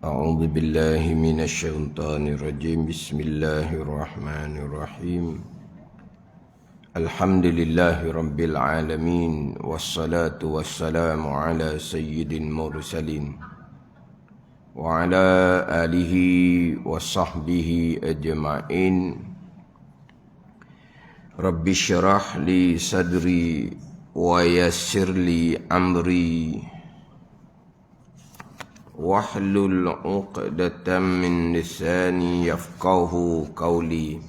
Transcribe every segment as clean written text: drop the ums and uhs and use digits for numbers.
أعوذ بالله من الشيطان الرجيم. بسم الله الرحمن الرحيم. الحمد لله رب العالمين، والصلاة والسلام على سيد المرسلين وعلى آله وصحبه أجمعين. رب اشرح لي صدري ويسر لي أمري واحلل عقدة من لساني يفقه قولي.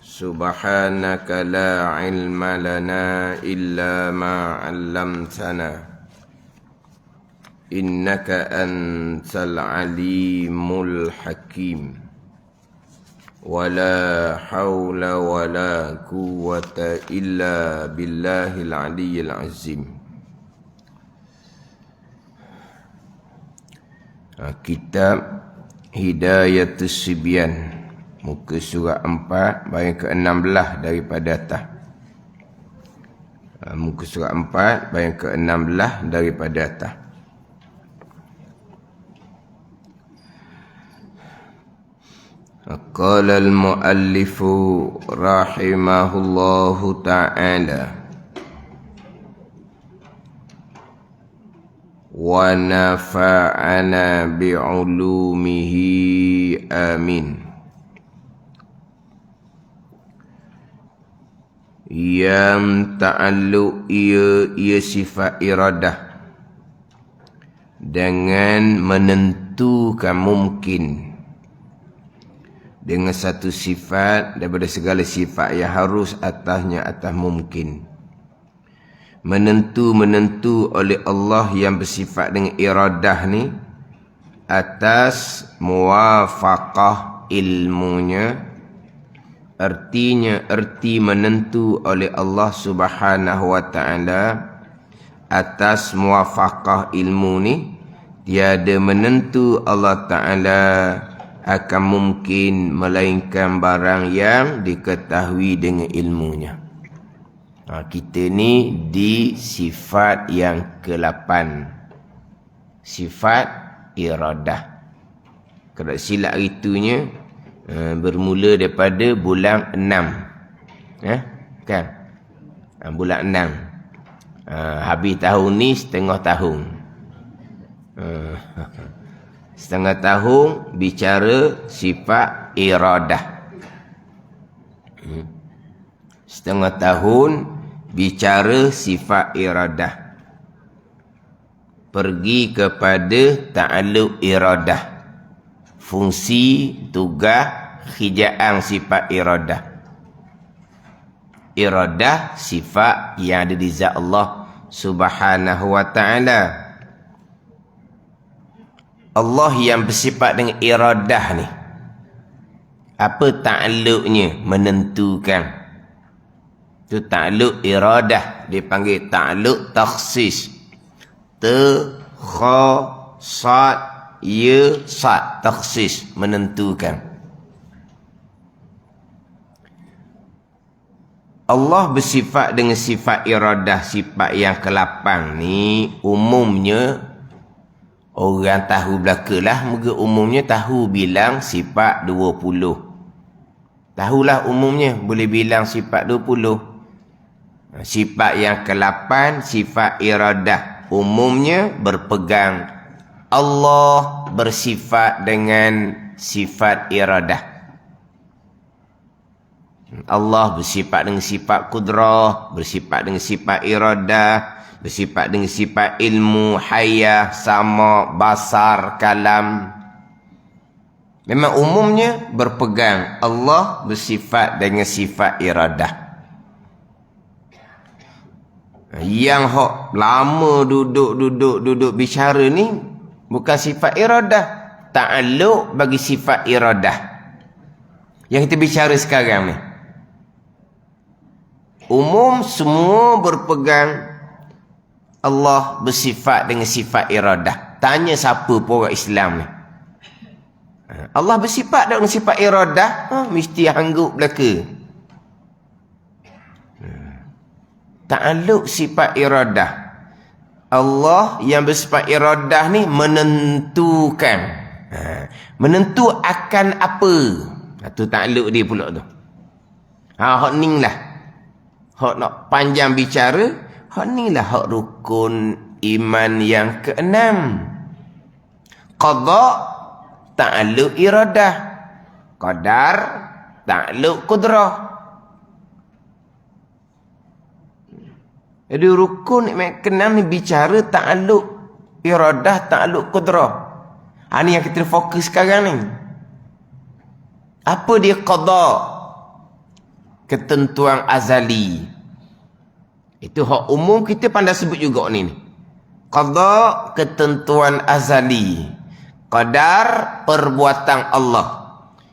سبحانك لا علم لنا إلا ما علمتنا إنك أنت العليم الحكيم. ولا حول ولا قوة إلا بالله العلي العظيم. Kitab Hidayatus Sibyan, muka surat 4 baris ke-16 daripada atas. Muka surat 4 baris ke-16 daripada atas. Qala al-muallifu rahimahullahu ta'ala wa nafa'ana bi'ulumihi amin. Yang ta'alluq ia sifat iradah dengan menentukan mungkin, dengan satu sifat daripada segala sifat yang harus atasnya atas mungkin. Menentu oleh Allah yang bersifat dengan iradah ni atas muwafaqah ilmunya. Artinya, erti menentu oleh Allah Subhanahu wa ta'ala atas muwafaqah ilmu ni, tiada menentu Allah ta'ala akan mungkin melainkan barang yang diketahui dengan ilmunya. Kita ni di sifat yang ke-8, sifat iradah. Kalau silap itunya bermula daripada bulan 6, kan? Bulan 6. Habis tahun ni setengah tahun. Setengah tahun bicara sifat iradah. Setengah tahun bicara sifat iradah. Pergi kepada ta'alluq iradah, fungsi, tugas, hijaan sifat iradah. Iradah sifat yang ada di zat Allah Subhanahu wa ta'ala. Allah yang bersifat dengan iradah ni, apa ta'alluqnya? Menentukan. Itu ta'alluq iradah, dipanggil ta'alluq takhsis. Kha-sat ya sat, takhsis, menentukan. Allah bersifat dengan sifat iradah, sifat yang ke-8 ni umumnya orang tahu belakalah, moga umumnya tahu bilang sifat 20. Tahulah umumnya boleh bilang sifat 20. Sifat yang ke-8 sifat iradah, umumnya berpegang Allah bersifat dengan sifat iradah. Allah bersifat dengan sifat kudrah, bersifat dengan sifat iradah, bersifat dengan sifat ilmu, hayah, sama, basar, kalam. Memang umumnya berpegang Allah bersifat dengan sifat iradah. Yang hok lama duduk bicara ni bukan sifat iradah, ta'alluq bagi sifat iradah. Yang kita bicara sekarang ni umum, semua berpegang Allah bersifat dengan sifat iradah. Tanya siapa pun orang Islam ni, Allah bersifat dengan sifat iradah, mesti anggap belaka. Ta'alluq sifat iradah Allah yang bersifat iradah ni menentukan. Menentu akan apa? Tu takluk dia pula tu. Hak ni lah. Hak nak panjang bicara, hak ni lah hak rukun iman yang keenam. Qada takluk iradah. Qadar takluk kudrah. Jadi rukun iman keenam ni bicara takluk iradah, takluk kudrah. Ini yang kita fokus sekarang ni. Apa dia qada? Ketentuan azali. Itu hak umum kita pandai sebut juga ni. Qada ketentuan azali. Qadar perbuatan Allah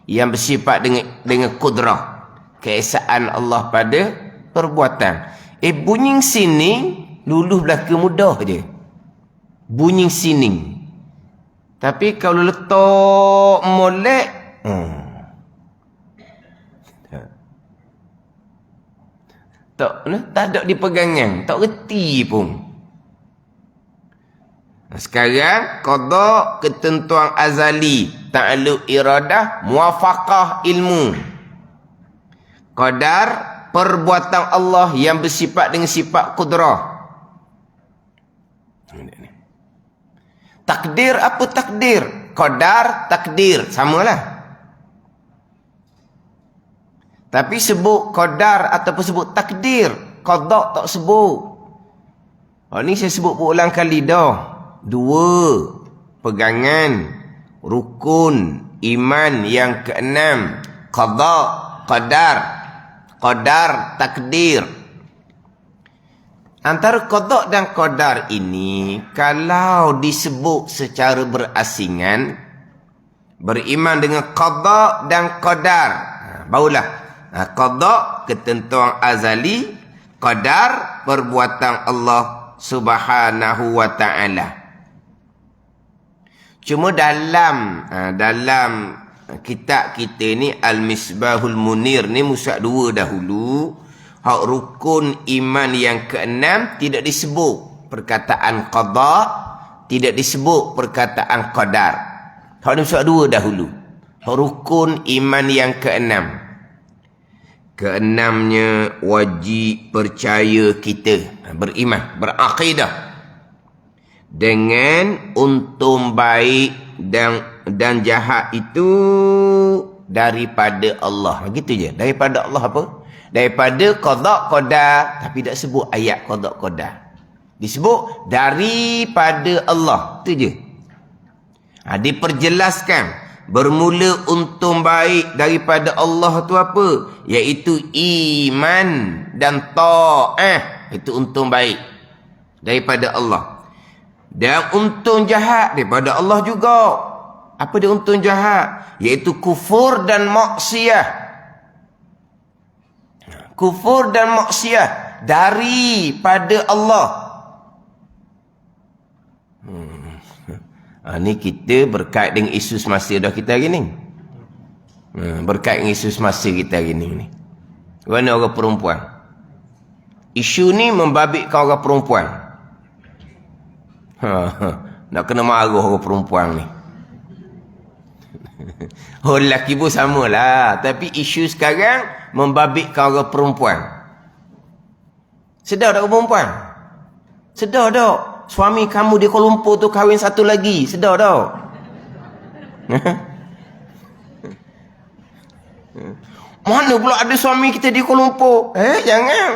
yang bersifat dengan kudrah. Keesaan Allah pada perbuatan. Bunyi sini luluh belaka mudah je. Bunyi sini. Tapi kalau letak molek, tak ada dipegangan, tak reti pun. Sekarang qada ketentuan azali, ta'alluq iradah, muwafaqah ilmu. Qadar perbuatan Allah yang bersifat dengan sifat kudrah. Takdir apa takdir? Qadar, takdir, samalah. Tapi sebut qadar ataupun sebut takdir, qada tak sebut. Ni saya sebut berulang kali dah. 2 pegangan rukun iman yang keenam, qada, qadar. Qadar, takdir. Antara qada dan qadar ini, kalau disebut secara berasingan, beriman dengan qada dan qadar, barulah qada ketentuan azali, qadar perbuatan Allah Subhanahu wa ta'ala. Cuma dalam kitab kita ni Al-Misbahul Munir ni musak 2 dahulu, hak rukun iman yang keenam tidak disebut perkataan qada, tidak disebut perkataan qadar. Hak ni musak 2 dahulu, hak rukun iman yang keenam. Keenamnya wajib percaya kita, beriman, berakidah dengan untung baik dan jahat itu daripada Allah. Gitu je. Daripada Allah apa? Daripada qada qadar, tapi tak sebut ayat qada qadar. Disebut daripada Allah. Itu je. Diperjelaskan bermula untung baik daripada Allah tu apa? Iaitu iman dan ta'ah. Itu untung baik daripada Allah. Dan untung jahat daripada Allah juga. Apa dia untung jahat? Iaitu kufur dan maksiat. Kufur dan maksiat daripada Allah. Ni kita berkait dengan isu semasa dah kita hari ni. Berkait dengan isu semasa kita hari ni. Mana orang perempuan? Isu ni membabitkan orang perempuan. Nak kena marah orang perempuan ni. Orang lelaki pun samalah. Tapi isu sekarang membabitkan orang perempuan. Sedar tak orang perempuan? Sedar tak? Suami kamu di Kuala Lumpur tu kahwin satu lagi. Sedar tak? Mana pula ada suami kita di Kuala Lumpur? Jangan.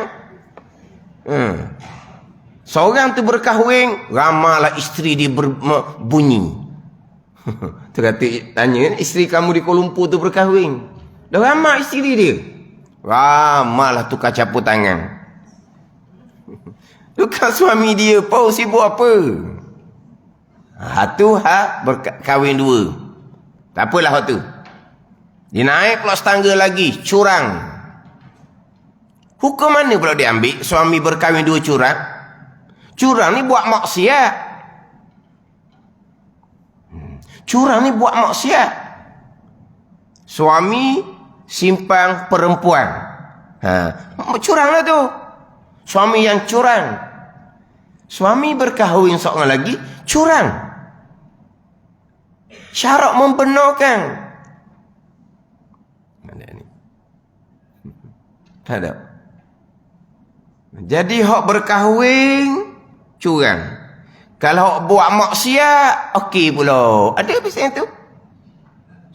Seorang tu berkahwin, ramalah isteri dia bunyi. Tu kata tanya, isteri kamu di Kuala Lumpur tu berkahwin. Dah ramah isteri dia. Ramalah tukar capur tangan. Bukan suami dia pun sibuk apa. Tu berkahwin 2. Tak apalah tu. Dia naik pula setangga lagi, curang. Hukum mana pula dia ambil suami berkahwin 2 curang? Curang ni buat maksiat. Curang ni buat maksiat. Suami simpang perempuan. Curang lah tu. Suami yang curang. Suami berkahwin seorang lagi, curang. Syarat membenarkan. Ada ni. Tak ada. Jadi hak berkahwin, curang. Kalau hak buat maksiat, okey pula. Ada biasanya tu.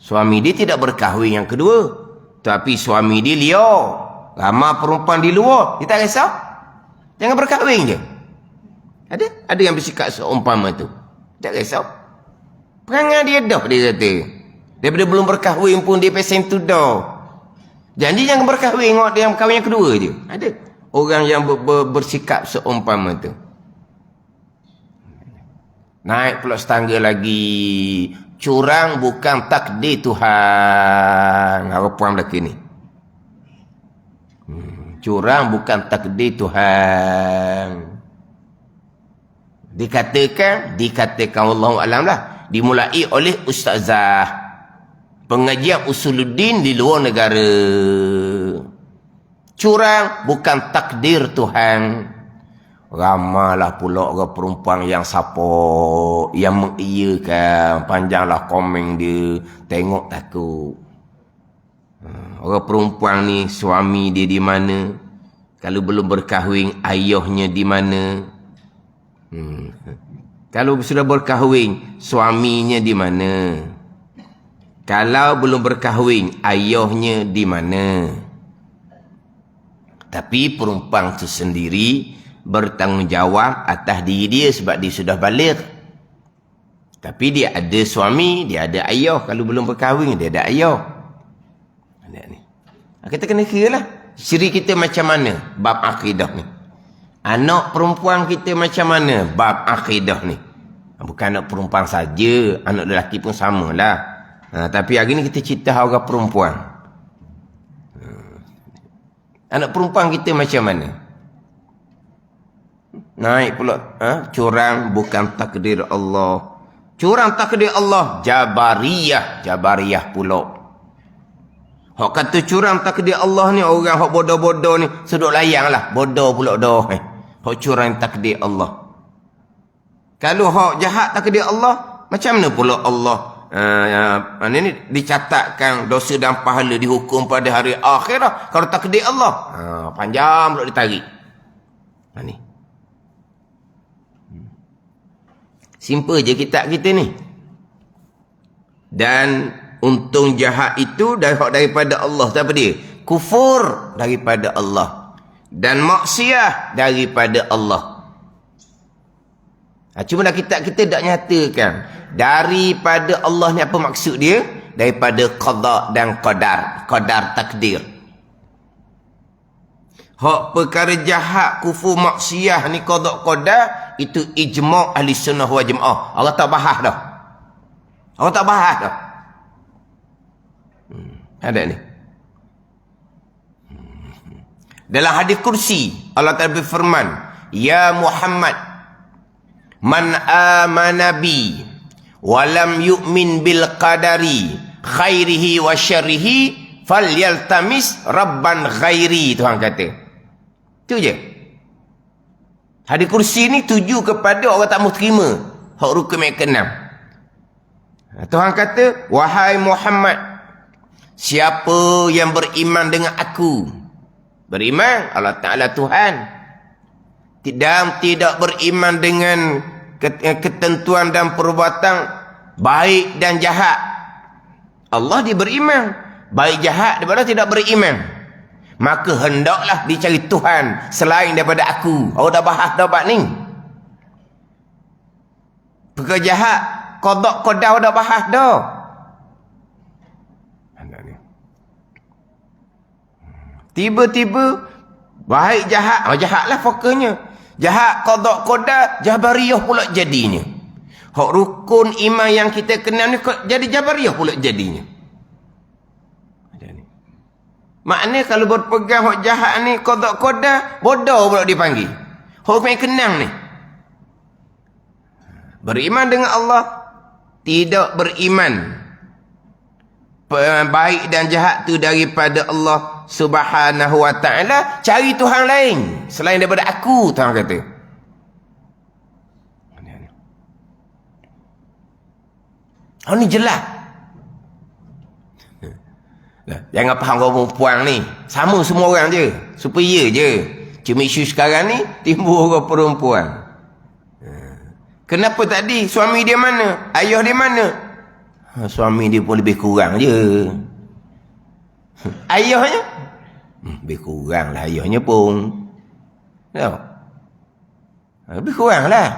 Suami dia tidak berkahwin yang kedua. Tapi suami dia liar. Ramai perempuan di luar. Dia tak risau. Jangan berkahwin je. Ada yang bersikap seumpama tu. Tak risau. Perangai dia dah, dia kata. Daripada belum berkahwin pun dia pesen tu dah. Janji jangan berkahwin, tengok dia yang kahwin yang kedua je. Ada. Orang yang bersikap seumpama tu. Naik pula setangga lagi. Curang bukan takdir Tuhan. Apa puan belakang ni? Curang bukan takdir Tuhan. Dikatakan Wallahu a'lam lah, dimulai oleh ustazah pengajian usuluddin di luar negara. Curang bukan takdir Tuhan. Ramalah pula orang perempuan yang support, yang mengiyakan, panjanglah komen dia, tengok takut. Orang perempuan ni suami dia di mana? Kalau belum berkahwin, ayahnya di mana? Kalau sudah berkahwin, suaminya di mana? Kalau belum berkahwin, ayahnya di mana? Tapi perempuan itu sendiri bertanggungjawab atas diri dia sebab dia sudah balik. Tapi dia ada suami, dia ada ayah. Kalau belum berkahwin, dia ada ayah. Kita kena kira lah. Ciri kita macam mana bab akidah ni. Anak perempuan kita macam mana bab akidah ni. Bukan anak perempuan saja, anak lelaki pun samalah. Tapi hari ni kita cerita orang perempuan. Anak perempuan kita macam mana? Naik pula. Curang bukan takdir Allah. Curang takdir Allah. Jabariyah pula. Hak kata curang takdir Allah ni, orang hak bodoh-bodoh ni seduk layang lah. Bodoh pula dah. Hak curang takdir Allah. Kalau hak jahat takdir Allah, macam mana pula Allah ini dicatatkan dosa dan pahala dihukum pada hari akhirat kalau takdir Allah? Panjang pula ditarik. Ni. Simple je kitab kita ni. Dan untung jahat itu daripada Allah. Siapa dia? Kufur daripada Allah. Dan maksiat daripada Allah. Cuma dah kitab kita tak nyatakan. Daripada Allah ni apa maksud dia? Daripada qada dan qadar. Qadar takdir. Hak perkara jahat, kufur, maksiat ni qada qadar, itu ijma' ahli sunnah wal jamaah. Allah tak bahas dah. Allah tak bahas dah. Ada ni. Dalam hadis kursi Allah Ta'ala berfirman, ya Muhammad, man amana bi walam yu'min bil qadari khairihi wa syarrihi falyaltamis rabban ghairi. Tuhan kata. Itu je. Hadis kursi ni tuju kepada orang tak mahu terima hak rukun yang ke-6. Tuhan kata, wahai Muhammad, siapa yang beriman dengan aku, beriman Allah Ta'ala Tuhan, dan tidak beriman dengan ketentuan dan perbuatan baik dan jahat, Allah dia beriman. Baik jahat daripada tidak beriman, maka hendaklah dicari Tuhan selain daripada aku. Allah dah bahas dah bab ni. Perkara jahat, qada qadar dah bahas dah. Tiba-tiba baik jahat, jahatlah fokusnya. Jahat qada qadar, jabariyah pula jadinya. Hak rukun iman yang kita kenal ni jadi jabariyah pula jadinya. Maknanya kalau berpegang hak jahat ni qada qadar, bodoh pula dipanggil. Hak yang kenal ni. Beriman dengan Allah, tidak beriman baik dan jahat tu daripada Allah Subhanahu wa ta'ala, cari Tuhan lain selain daripada aku, Tuhan kata. Ni jelas. Jangan faham orang perempuan ni. Sama semua orang je. Supaya je. Cuma isu sekarang ni, timbul orang perempuan. Kenapa tadi? Suami dia mana? Ayah dia mana? Suami dia pun lebih kurang je. Ayahnya? Lebih kurang lah ayahnya pun. Tahu? Lebih kurang lah.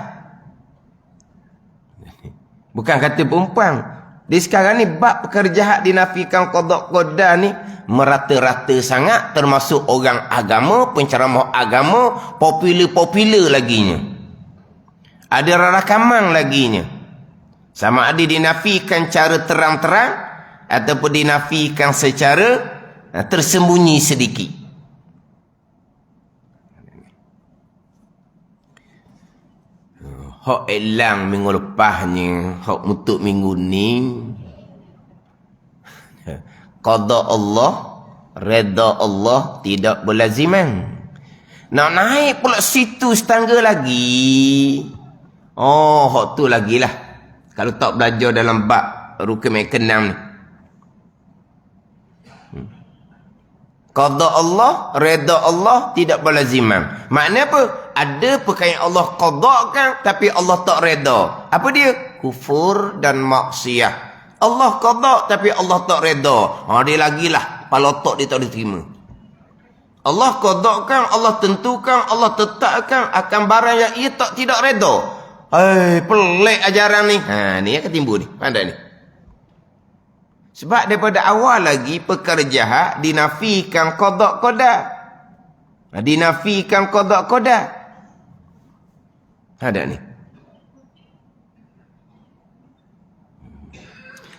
Bukan kata perempuan. Di sekarang ni bab perkara jahat dinafikan qada qada ni merata-rata sangat, termasuk orang agama, penceramah agama, popular laginya. Ada rakaman laginya. Sama ada dinafikan cara terang-terang ataupun dinafikan secara tersembunyi sedikit. Hak elang minggu lepasnya, hak mutuk minggu ni. Qada Allah, reda Allah tidak berlaziman. Nak naik pula situ setangga lagi. Hak tu lagi lah. Kalau tak belajar dalam bab rukun ke-6 ni. Qada Allah, reda Allah tidak berlaziman. Makna apa? Ada perkara yang Allah qadakan tapi Allah tak reda. Apa dia? Kufur dan maksiat. Allah qada tapi Allah tak reda. Dia lagilah kepala otak dia tak diterima. Allah qadakan, Allah tentukan, Allah tetapkan akan barang yang ia tidak reda. Pelik ajaran ni. Ni yang ketimbul ni. Pandai ni. Sebab daripada awal lagi perkara jahat dinafikan qada-qada. Dinafikan qada-qada. Ada ni.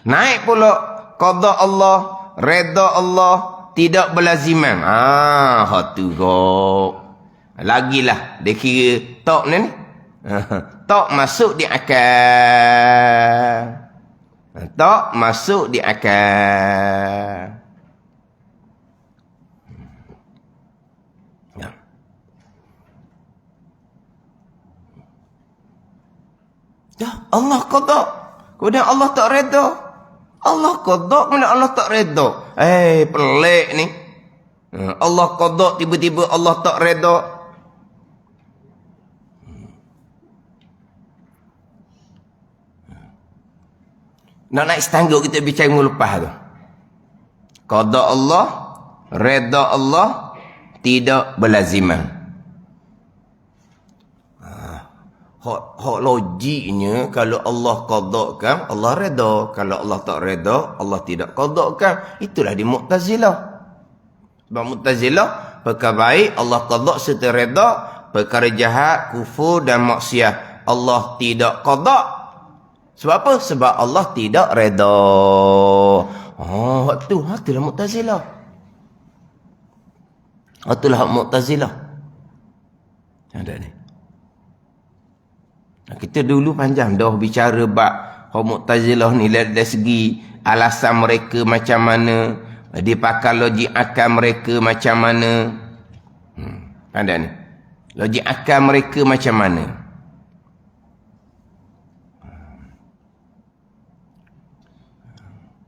Naik pula qada Allah, reda Allah tidak berlaziman. Hak tu kok. Lagilah dia kira tok ni. Tok masuk di akal. Tok masuk di akal. Allah qada. Kemudian Allah tak reda. Allah qada, kemudian Allah tak reda. Pelik ni. Allah qada, tiba-tiba Allah tak reda. Nak naik setangga kita bicara minggu lepas tu. Qada Allah, reda Allah tidak berlaziman. Hak logiknya kalau Allah qadakan, Allah reda. Kalau Allah tak reda, Allah tidak qadakan. Itulah di Mu'tazilah. Sebab Mu'tazilah, perkara baik Allah qada serta reda, perkara jahat, kufur dan maksiat Allah tidak qada. Sebab apa? Sebab Allah tidak reda. Hak itulah Mu'tazilah. Itulah hak Mu'tazilah. Ada ni. Kita dulu panjang dah bicara bab hak Mu'tazilah ni dari segi alasan mereka macam mana, dia pakai logik akal mereka macam mana. Ada ni. Logik akal mereka macam mana.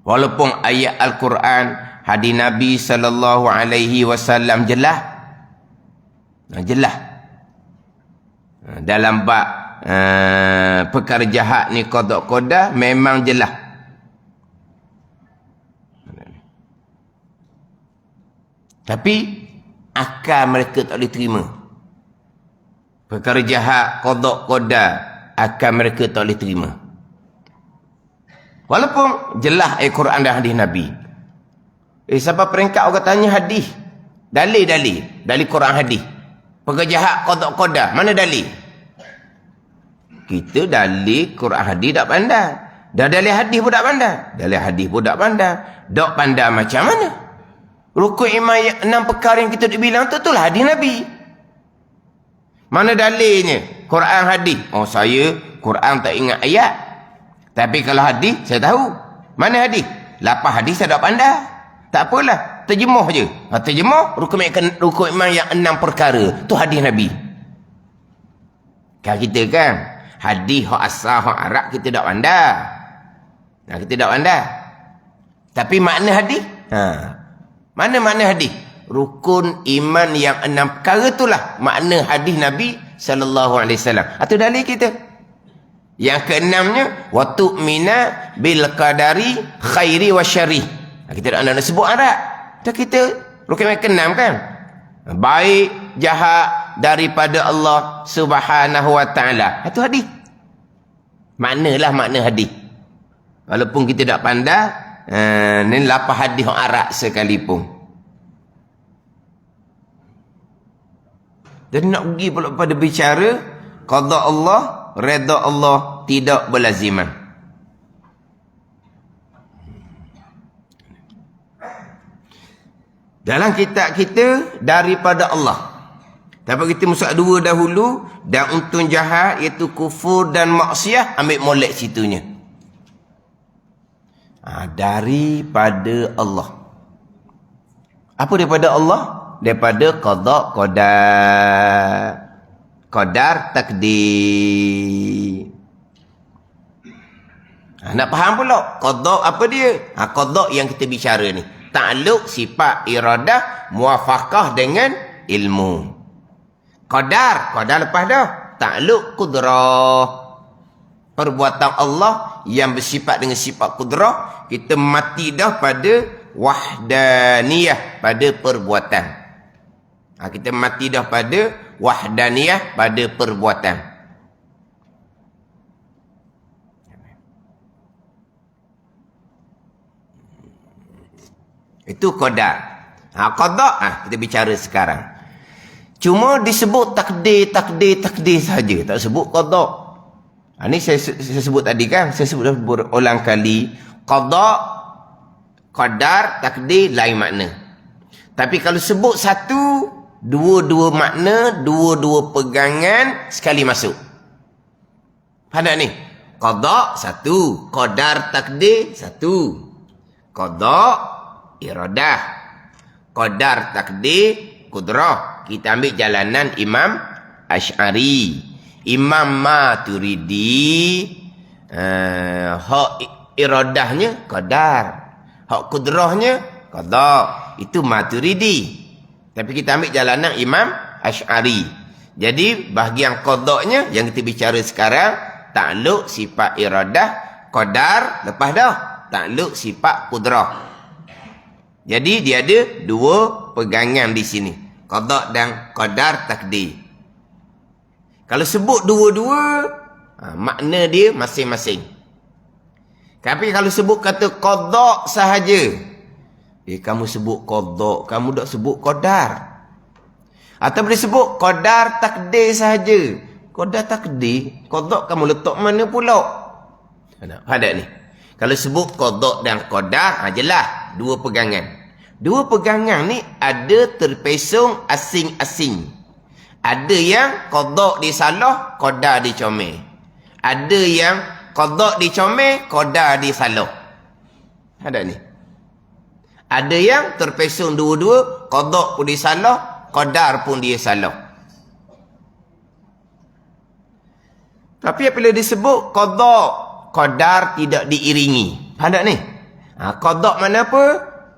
Walaupun ayat Al-Quran, hadis Nabi sallallahu alaihi wasallam jelas. Jelas. Dalam bab perkara jahat ni qada-qada memang jelas. Tapi akal mereka tak boleh terima. Perkara jahat qada-qada akal mereka tak boleh terima. Walaupun jelas Al-Quran dan hadis Nabi. Sampai peringkat orang tanya hadis. Dalil-dalil. Dalil Quran hadis. Perkara jahat qada-qada. Mana dalil? Kita dalil Quran hadis tak pandai. Dah dalil hadis pun tak pandai. Dalil hadis pun tak pandai. Tak pandai macam mana? Rukun iman 6 perkara yang kita bilang tu itulah hadis Nabi. Mana dalilnya? Quran hadis. Saya Quran tak ingat ayat. Tapi kalau hadis saya tahu. Mana hadis? Lapar hadis saya tak pandai. Tak apalah, terjemah je. Terjemah rukun iman yang 6 perkara. Tu hadis Nabi. Kan kita kan hadis hak asal hak Arab kita tak pandai. Kita tak pandai. Tapi makna hadis, mana makna hadis? Rukun iman yang 6 perkara itulah makna hadis Nabi sallallahu alaihi wasallam. Atau dalil kita. Yang keenamnya, wa tu'mina bil qadari khairi wa syarri. Kita tak nak sebut Arab. Tak kita rukun yang keenam kan? Baik jahat daripada Allah Subhanahu wa taala. Itu hadis. Maknalah makna hadis. Walaupun kita tak pandai, ni lapar hadis Arab sekalipun. Jadi nak pergi pula pada bicara qada Allah, redha Allah tidak berlaziman. Dalam kitab kita daripada Allah. Tapi kita musak dua dahulu, dan untun jahat iaitu kufur dan maksiat, ambil molek situnya. Daripada Allah. Apa daripada Allah? Daripada qada qadar. Qadar takdir. Nak faham pula qada apa dia? Qada yang kita bicara ni, takluk sifat iradah muafaqah dengan ilmu. Qadar lepas dah. Takluk kudrah. Perbuatan Allah yang bersifat dengan sifat kudrah, kita mati dah pada wahdaniyah, pada perbuatan. Kita mati dah pada wahdaniyah, pada perbuatan. Itu qadar. Qada kita bicara sekarang. Cuma disebut takdir saja, tak sebut qada. Ini saya sebut tadi kan, saya sebut dah berulang kali. Qada, qadar, takdir lain makna. Tapi kalau sebut satu, dua-dua makna, dua-dua pegangan sekali masuk. Faham tak ni? Qada satu, qadar takdir satu. Qada iradah, qadar takdir kudrah. Kita ambil jalanan Imam Asy'ari, Imam Maturidi. Hak iradahnya qadar, hak kudrahnya qada. Itu Maturidi. Tapi kita ambil jalanan Imam Asy'ari. Jadi bahagian qadanya yang kita bicara sekarang, takluk sifat iradah, qadar lepas dah, takluk sifat kudrah. Jadi dia ada dua pegangan di sini, qada dan qadar takdir. Kalau sebut dua-dua, makna dia masing-masing. Tapi kalau sebut kata qada sahaja, kamu sebut qada, kamu tak sebut qadar. Atau boleh sebut qadar takdir sahaja. Qadar takdir, qada kamu letak mana pula? Ada ni. Kalau sebut qada dan qadar, jelas dua pegangan. Dua pegangan ni ada terpesong asing-asing. Ada yang qada disalah, qadar dicomel. Ada yang qada dicomel, qadar disalah. Ada ni. Ada yang terpesong dua-dua, qada pun disalah, qadar pun dia salah. Tapi apabila disebut qada, qadar tidak diiringi. Faham tak ni? Qada mana apa?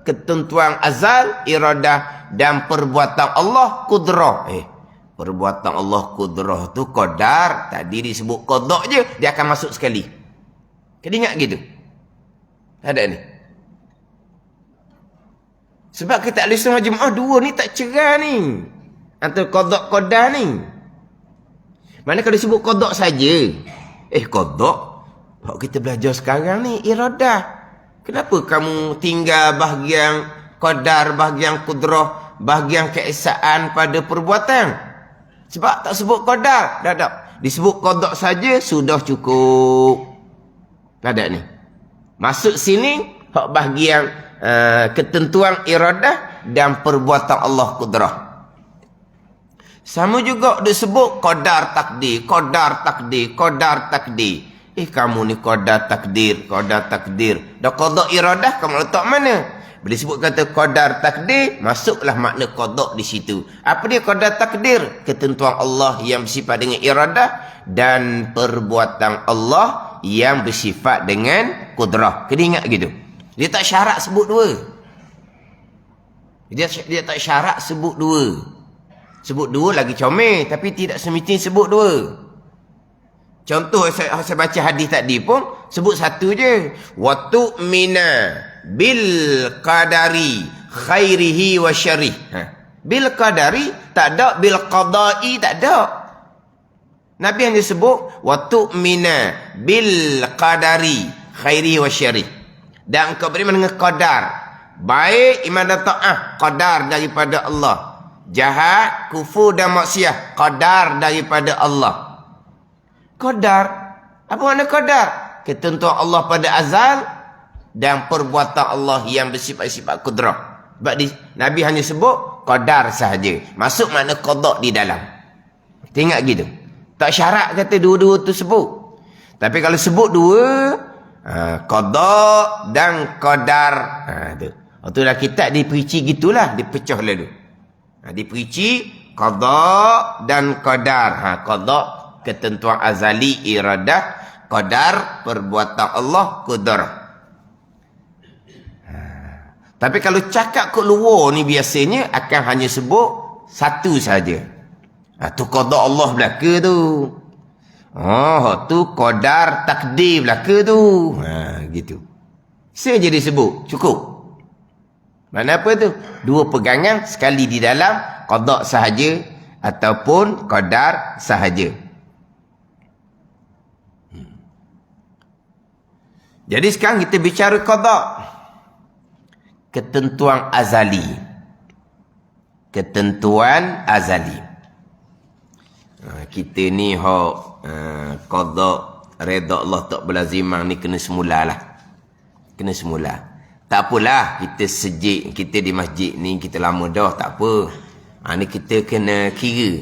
Ketentuan azal, iradah dan perbuatan Allah kudrah. Perbuatan Allah kudrah tu qadar. Tadi disebut qada je, dia akan masuk sekali. Kena ingat gitu. Ada ni. Sebab kita ahli sunnah jemaah dua ni tak cerah ni. Antara qada qadar ni. Mana kalau disebut qada saja. Qada. Kalau kita belajar sekarang ni iradah. Kenapa kamu tinggal bahagian qadar, bahagian kudrah, bahagian keesaan pada perbuatan? Sebab tak sebut qadar. Tak. Disebut qada saja sudah cukup. Tak ada ni. Masuk sini hak bahagian ketentuan iradah dan perbuatan Allah kudrah. Sama juga disebut qadar takdir, qadar takdir, qadar takdir. Kamu ni qadar takdir, qadar takdir. Dah qada iradah kamu letak mana? Bila sebut kata qadar takdir, masuklah makna qada di situ. Apa dia qadar takdir? Ketentuan Allah yang bersifat dengan iradah dan perbuatan Allah yang bersifat dengan kudrah. Kena ingat gitu. Dia tak syarat sebut dua. Dia tak syarat sebut dua. Sebut dua lagi comel, tapi tidak semestinya sebut dua. Contoh saya baca hadis tadi pun sebut satu je. Wa tu'mina bil qadari khairihi wa syarih. Bil qadari tak ada, bil qada'i tak ada. Nabi hanya sebut wa tu'mina bil qadari khairihi wa syarih. Dan kau beriman dengan qadar. Baik iman dan ta'ah, qadar daripada Allah. Jahat, kufur dan maksiat, qadar daripada Allah. Qadar, apa makna qadar? Ketentuan Allah pada azal dan perbuatan Allah yang bersifat-sifat kudrah. Sebab Nabi hanya sebut qadar sahaja. Masuk makna qada di dalam. Tengok gitu. Tak syarat kata dua-dua tu sebut. Tapi kalau sebut dua, qada dan qadar. Tu. Itulah kitab diperinci gitulah, dipecah lalu. Diperinci qada dan qadar. Qada ketentuan azali iradah, qadar perbuatan Allah kudrah. Tapi kalau cakap ke luar ni biasanya akan hanya sebut satu saja. Tu qada Allah belaka tu. Tu qadar takdir belaka tu. Gitu. Saja disebut, cukup. Mana apa tu? Dua pegangan sekali di dalam qada sahaja ataupun qadar sahaja. Jadi sekarang kita bicara qada. Ketentuan azali. Ketentuan azali. Kita ni qada redha Allah tak berlazimang ni kena semulalah. Kena semula. Tak apalah, kita sejik, kita di masjid ni, kita lama dah, tak apa. Ni kita kena kira.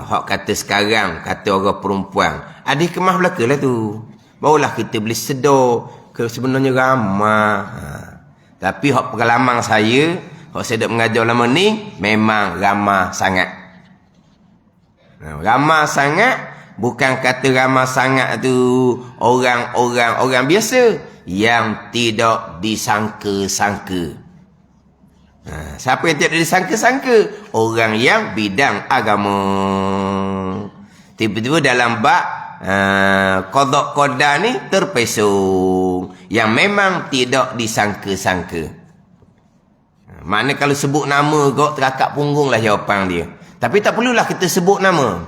Hak kata sekarang, kata orang perempuan. Ada kemah belaka lah tu. Barulah kita boleh sedar ke sebenarnya ramah. Tapi hak pengalaman saya, hak saya dah mengajar lama ni, memang ramah sangat. Ramah sangat, bukan kata ramah sangat tu orang biasa. Yang tidak disangka-sangka. Siapa yang tidak disangka-sangka? Orang yang bidang agama. Tiba-tiba dalam bab qada ni terpesong. Yang memang tidak disangka-sangka. Makna kalau sebut nama kau terakak punggung lah jawapan dia. Tapi tak perlulah kita sebut nama.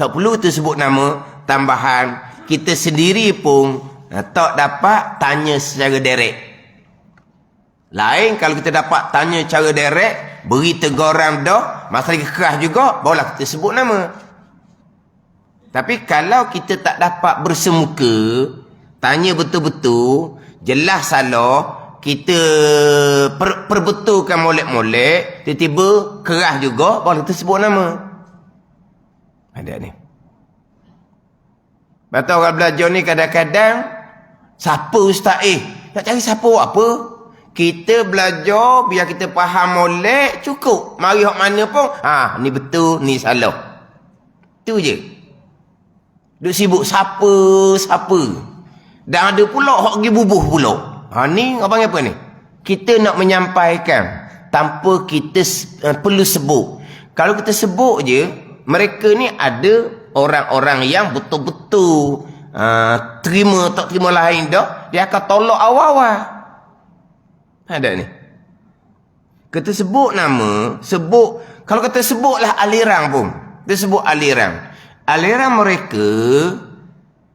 Tak perlu kita sebut nama. Tambahan, kita sendiri pun tak dapat tanya secara direct. Lain kalau kita dapat tanya secara direct, beri teguran dah, masalah keras juga, barulah kita sebut nama. Tapi kalau kita tak dapat bersemuka, tanya betul-betul, jelas salah, kita perbetulkan molek-molek, tiba-tiba keras juga, barulah kita sebut nama. Ada ni. Betul orang belajar ni kadang-kadang, siapa ustaz nak cari siapa apa? Kita belajar biar kita faham molek, cukup. Mari hak mana pun, ni betul, ni salah. Tu je. Duk sibuk siapa. Dan ada pula hak pergi bubuh pula. Ni abang apa ni? Kita nak menyampaikan tanpa kita perlu sebut. Kalau kita sebut je, mereka ni ada orang-orang yang betul-betul terima tak terima lain dah, dia akan tolak awal-awal. Ada ni. Kita sebut nama, kalau kita sebutlah aliran pun. Kita sebut aliran. Aliran mereka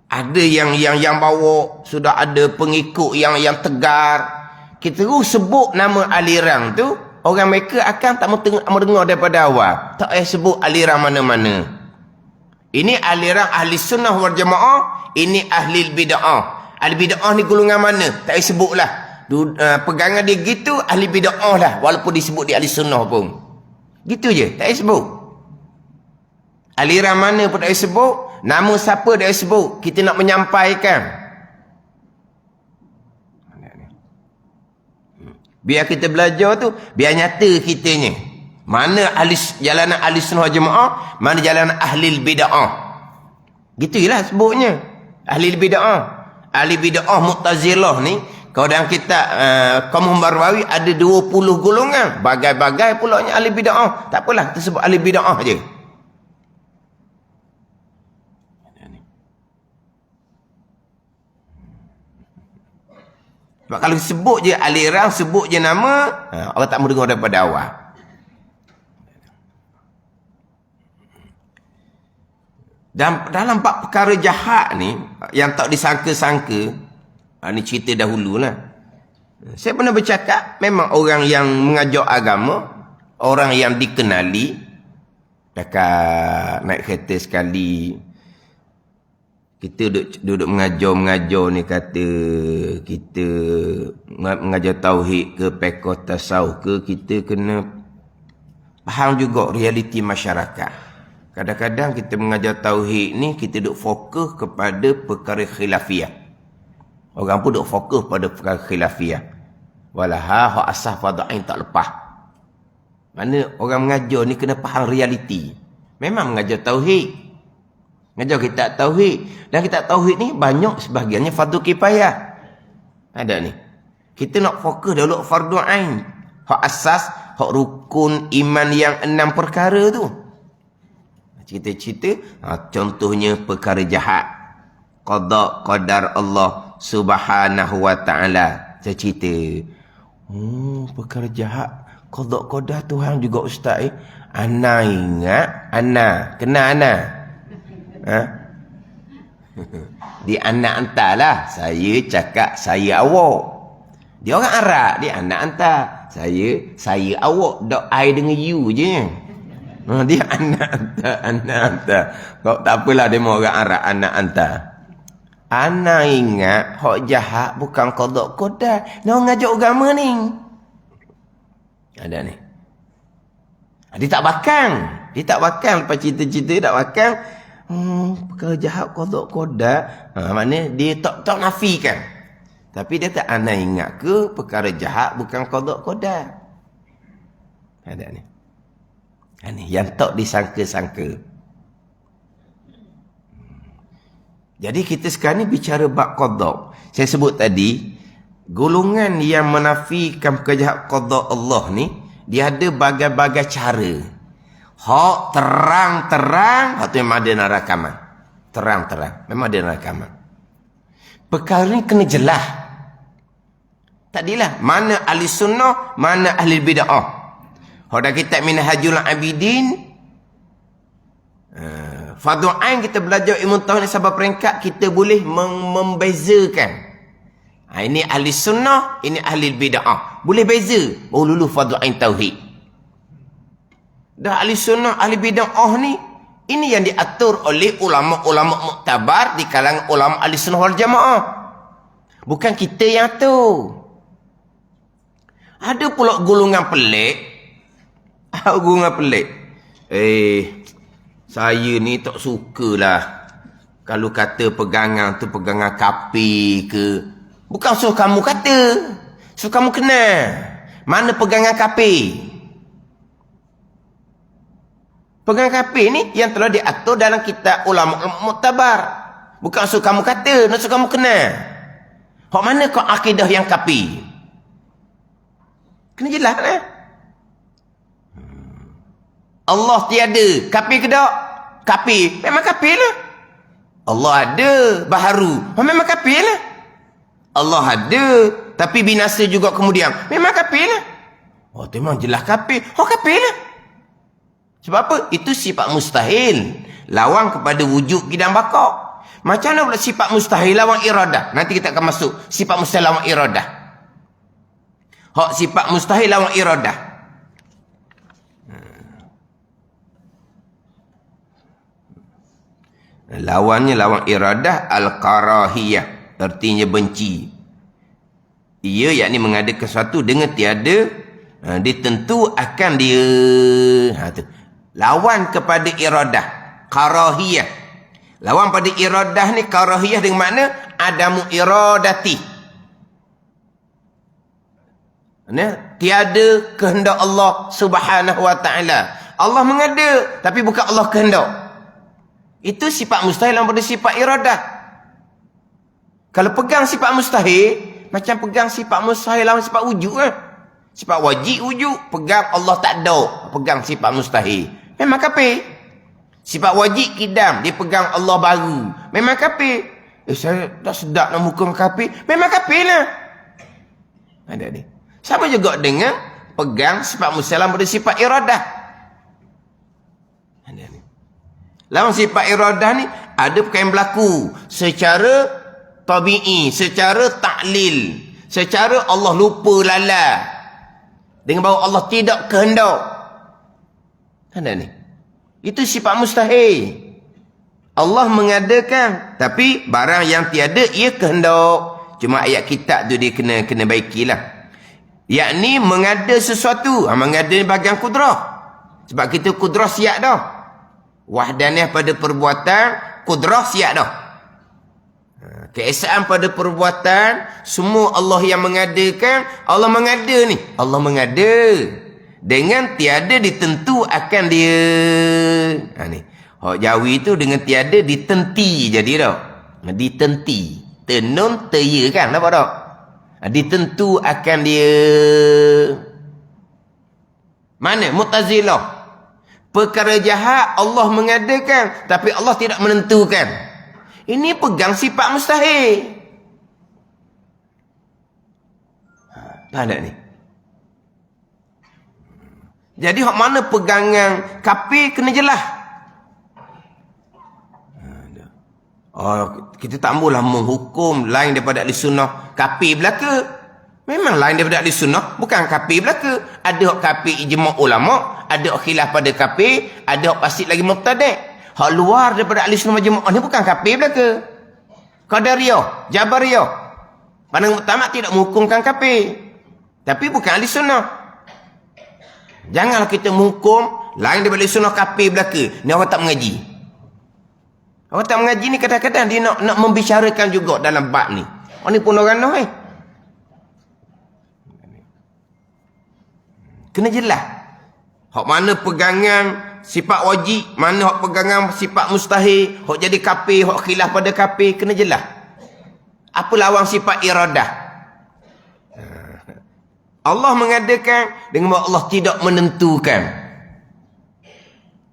ada yang bawa sudah ada pengikut yang tegar. Kita terus sebut nama aliran tu, orang mereka akan tak mau dengar daripada awal. Tak payah sebut aliran mana-mana. Ini aliran ahli sunnah wal jamaah, ini ahli bid'ah. Ahli bid'ah ni golongan mana? Tak payah sebutlah. Pegangan dia gitu, ahli bid'ah lah. Walaupun disebut di ahli sunnah pun. Gitu je, tak payah sebut. Aliran mana pun tak payah sebut. Nama siapa tak payah sebut. Kita nak menyampaikan. Biar kita belajar tu, biar nyata kitanya. Mana jalanan ahli sunnah jemaah, mana jalanan ahli bid'ah. Gitulah sebutnya. Ahli bid'ah. ahli bid'ah Mu'tazilah ni, kalau dalam kitab Qamuh Barwawi ada 20 golongan. Bagai-bagai pulaknya ahli bid'ah. Tak apalah, kita sebut ahli bid'ah je. Sebab kalau sebut je aliran, sebut je nama, orang tak mendengar daripada awal. Dan dalam bab perkara jahat ni, yang tak disangka-sangka, ni cerita dahululah. Saya pernah bercakap, memang orang yang mengajar agama, orang yang dikenali, dekat naik kereta sekali, kita duduk mengajar ni, kata kita mengajar tauhid ke pekoh tasawuf ke, kita kena faham juga realiti masyarakat. Kadang-kadang kita mengajar tauhid ni, kita duduk fokus kepada perkara khilafiyah. Orang pun duduk fokus pada perkara khilafiyah. Walaha hak asah fadha'in tak lepas. Mana orang mengajar ni kena faham realiti. Memang mengajar tauhid, mengajar kitab tauhid. Dan kitab tauhid ni banyak sebahagiannya fardu kifayah. Ada ni. Kita nak fokus dulu fardu ain. Hak asas, hak rukun iman yang 6 perkara tu. Cerita-cerita, contohnya perkara jahat. Qada qadar Allah Subhanahu wa ta'ala. Saya cerita. Perkara jahat. Qada qadar Tuhan juga ustaz. Ana ingat, Ana. Kenal Ana? Dia anak hantar lah. Saya cakap saya awak. Dia orang Arab. Dia anak hantar. Saya awak. Dok I dengan you je. Dia anak hantar. Kau tak apalah, dia mau orang Arab, anak hantar. Ana ingat hak jahat bukan qada qadar. Dia ngajak agama ni. Ada ni. Dia tak bakang lepas cerita-cerita tak bakang. Perkara jahat qada qadar. Maknanya dia tak nafikan. Tapi dia tak, ana ingat ke perkara jahat bukan qada qadar. Ada ni. Ini yang tak disangka-sangka. Jadi kita sekarang ni bicara bab qada. Saya sebut tadi, golongan yang menafikan perkara qada Allah ni, dia ada bagai-bagai cara. Hak terang-terang, hak tu memang ada nerakaman. Terang-terang, memang ada nerakaman. Perkara ni kena jelas. Tadilah, mana ahli sunnah, mana ahli bid'ah. Pada kitab Minhajul Abidin, fardu ain kita belajar ilmu tauhid sebab peringkat kita boleh membezakan. Ini ahli sunnah, ini ahli bid'ah. Boleh beza. Oh, lulu fardu ain tauhid. Dah ahli sunnah, ahli bid'ah ni, ini yang diatur oleh ulama-ulama muktabar di kalangan ulama ahli sunnah wal jamaah. Bukan kita yang tu. Ada pula golongan pelik. Golongan pelik. Saya ni tak sukalah kalau kata pegangan tu pegangan kafir ke. Bukan suruh kamu kata, suruh kamu kenal mana pegangan kafir. Pegangan kafir ni yang telah diatur dalam kitab ulama muktabar. Bukan suruh kamu kata, nak suruh kamu kenal. Hak mana kau akidah yang kafir? Kena jelas lah. Allah tiada, kafir ke tak? Kafir, memang kafir lah. Allah ada, baharu, memang kafir lah. Allah ada, tapi binasa juga kemudian, memang kafir lah. Oh, tu memang jelas kafir. Oh, kafir lah. Sebab apa? Itu sifat mustahil. Lawang kepada wujud kidam bakar. Macam mana pula sifat mustahil lawan iradah? Nanti kita akan masuk sifat mustahil lawan iradah. Hak sifat mustahil lawan iradah. Lawannya lawan iradah al-karahiyah. Artinya benci. Ia yakni mengadakan sesuatu dengan tiada ditentu akan dia. Tu. Lawan kepada iradah. Karahiyah. Lawan pada iradah ni karahiyah dengan makna adamu iradati. Tiada kehendak Allah Subhanahu wa ta'ala. Allah mengada tapi bukan Allah kehendak. Itu sifat mustahil pada sifat iradah. Kalau pegang sifat mustahil, macam pegang sifat mustahil lawan sifat wujud kan. Sifat wajib wujud, pegang Allah tak ada, pegang sifat mustahil. Memang kafir. Sifat wajib kidam, dia pegang Allah baru. Memang kafir. Saya tak sedap nak hukum kafir. Memang kafir lah. Ada ni. Sama juga dengan pegang sifat mustahil pada sifat iradah. Ada ni. Lawan sifat iradah ni, ada perkara yang berlaku secara tabi'i, secara taklil, secara Allah lupa lala. Dengan bahawa Allah tidak kehendak. Ada ni. Itu sifat mustahil. Allah mengadakan, tapi barang yang tiada ia kehendak. Cuma ayat kitab tu dia kena baikilah. Yakni mengada sesuatu. Mengada ni bahagian kudrah. Sebab kita kudrah siap dah. Wahdaniyah pada perbuatan, kudrah siap dah. Keesaan pada perbuatan, semua Allah yang mengadakan. Allah mengada ni. Allah mengada. Dengan tiada ditentu akan dia. Ni. Hak Jawi tu dengan tiada ditenti jadi dah. Ditenti. Tenun teya kan. Nampak tak? Ditentu akan dia. Mana? Mu'tazilah. Perkara jahat Allah mengadakan. Tapi Allah tidak menentukan. Ini pegang sifat mustahil. Faham tak ni? Jadi hak mana pegangan kafir kena jelas. Kita tak maulah menghukum lain daripada ahli sunnah kafir belaka. Memang lain daripada ahli sunnah bukan kafir belaka. Ada hak kafir ijma' ulama, ada hak khilaf pada kafir, ada hak pasti lagi mubtadi'. Hak luar daripada ahli sunnah jemaah ni bukan kafir belaka. Qadariyah, Jabariyah. Pandangan utama tidak menghukumkan kafir. Tapi bukan ahli sunnah. Janganlah kita menghukum lain daripada sunnah kafir belaka. Ni orang tak mengaji. Orang tak mengaji ni kadang-kadang dia nak membicarakan juga dalam bab ni. Orang ni pun orang noh Kena jelas. Hak mana pegangan sifat wajib, mana hak pegangan sifat mustahil, hak jadi kafir, hak khilaf pada kafir, kena jelas. Apa lawan sifat iradah? Allah mengadakan dengan bahawa Allah tidak menentukan.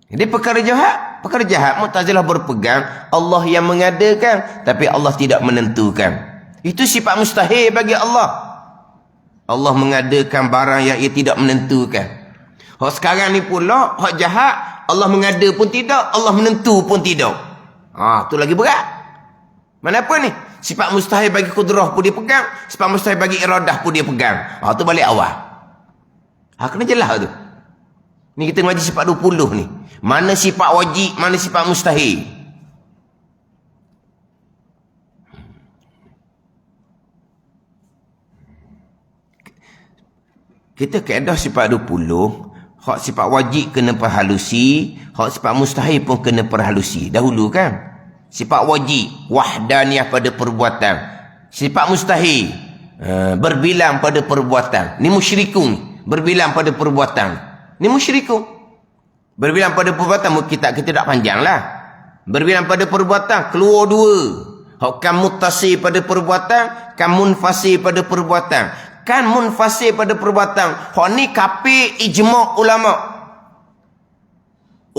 Jadi perkara jahat Mu'tazilah berpegang Allah yang mengadakan tapi Allah tidak menentukan. Itu sifat mustahil bagi Allah. Allah mengadakan barang yang ia tidak menentukan. Hak sekarang ni pula hak jahat Allah mengada pun tidak, Allah menentu pun tidak. Tu lagi berat. Mana apa ni? Sifat mustahil bagi kudrah pun dia pegang, sifat mustahil bagi iradah pun dia pegang. Tu balik awal. Kena jelas tu. Ni kita ngaji sifat 20 ni. Mana sifat wajib, mana sifat mustahil. Kita kaedah sifat 20, hak sifat wajib kena perhalusi, hak sifat mustahil pun kena perhalusi. Dahulu kan? Sifat wajib, wahdaniyah pada perbuatan. Sifat mustahil, berbilang pada perbuatan. Ni musyrikun, berbilang pada perbuatan. Ni musyrikun. Berbilang pada perbuatan, kita tak panjang lah. Berbilang pada perbuatan, keluar dua. Hak kan mutasir pada perbuatan, kan munfasir pada perbuatan. Kan munfasir pada perbuatan. Hak ni kafir ijma' ulama'.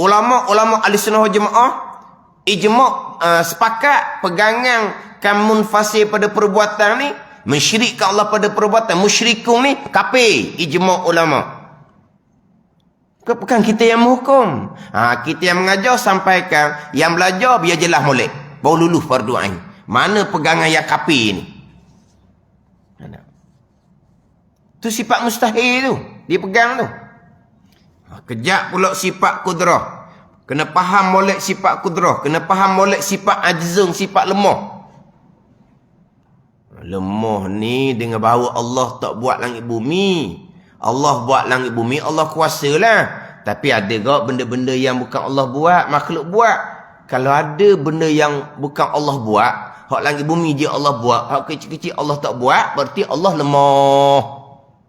Ulama' ahli sunnah wal jemaah ijma' sepakat pegangan kan munfasir pada perbuatan ni mensyirikkan Allah pada perbuatan. Musyrikun ni kafir ijma' ulama'. Bukan kita yang menghukum. Kita yang mengajar sampaikan, yang belajar biar jelas molek. Baru lulus fardu ain. Mana pegangan yang kafir ni? Tu sifat mustahil tu. Dia pegang tu. Kejap pula sifat kudrah. Kena faham molek sifat kudrah. Kena faham molek sifat ajzung, sifat lemah. Lemah ni dengan bahawa Allah tak buat langit bumi. Allah buat langit bumi, Allah kuasalah. Tapi ada gak benda-benda yang bukan Allah buat, makhluk buat. Kalau ada benda yang bukan Allah buat, hak langit bumi je Allah buat, hak kecil-kecil Allah tak buat, berarti Allah lemah.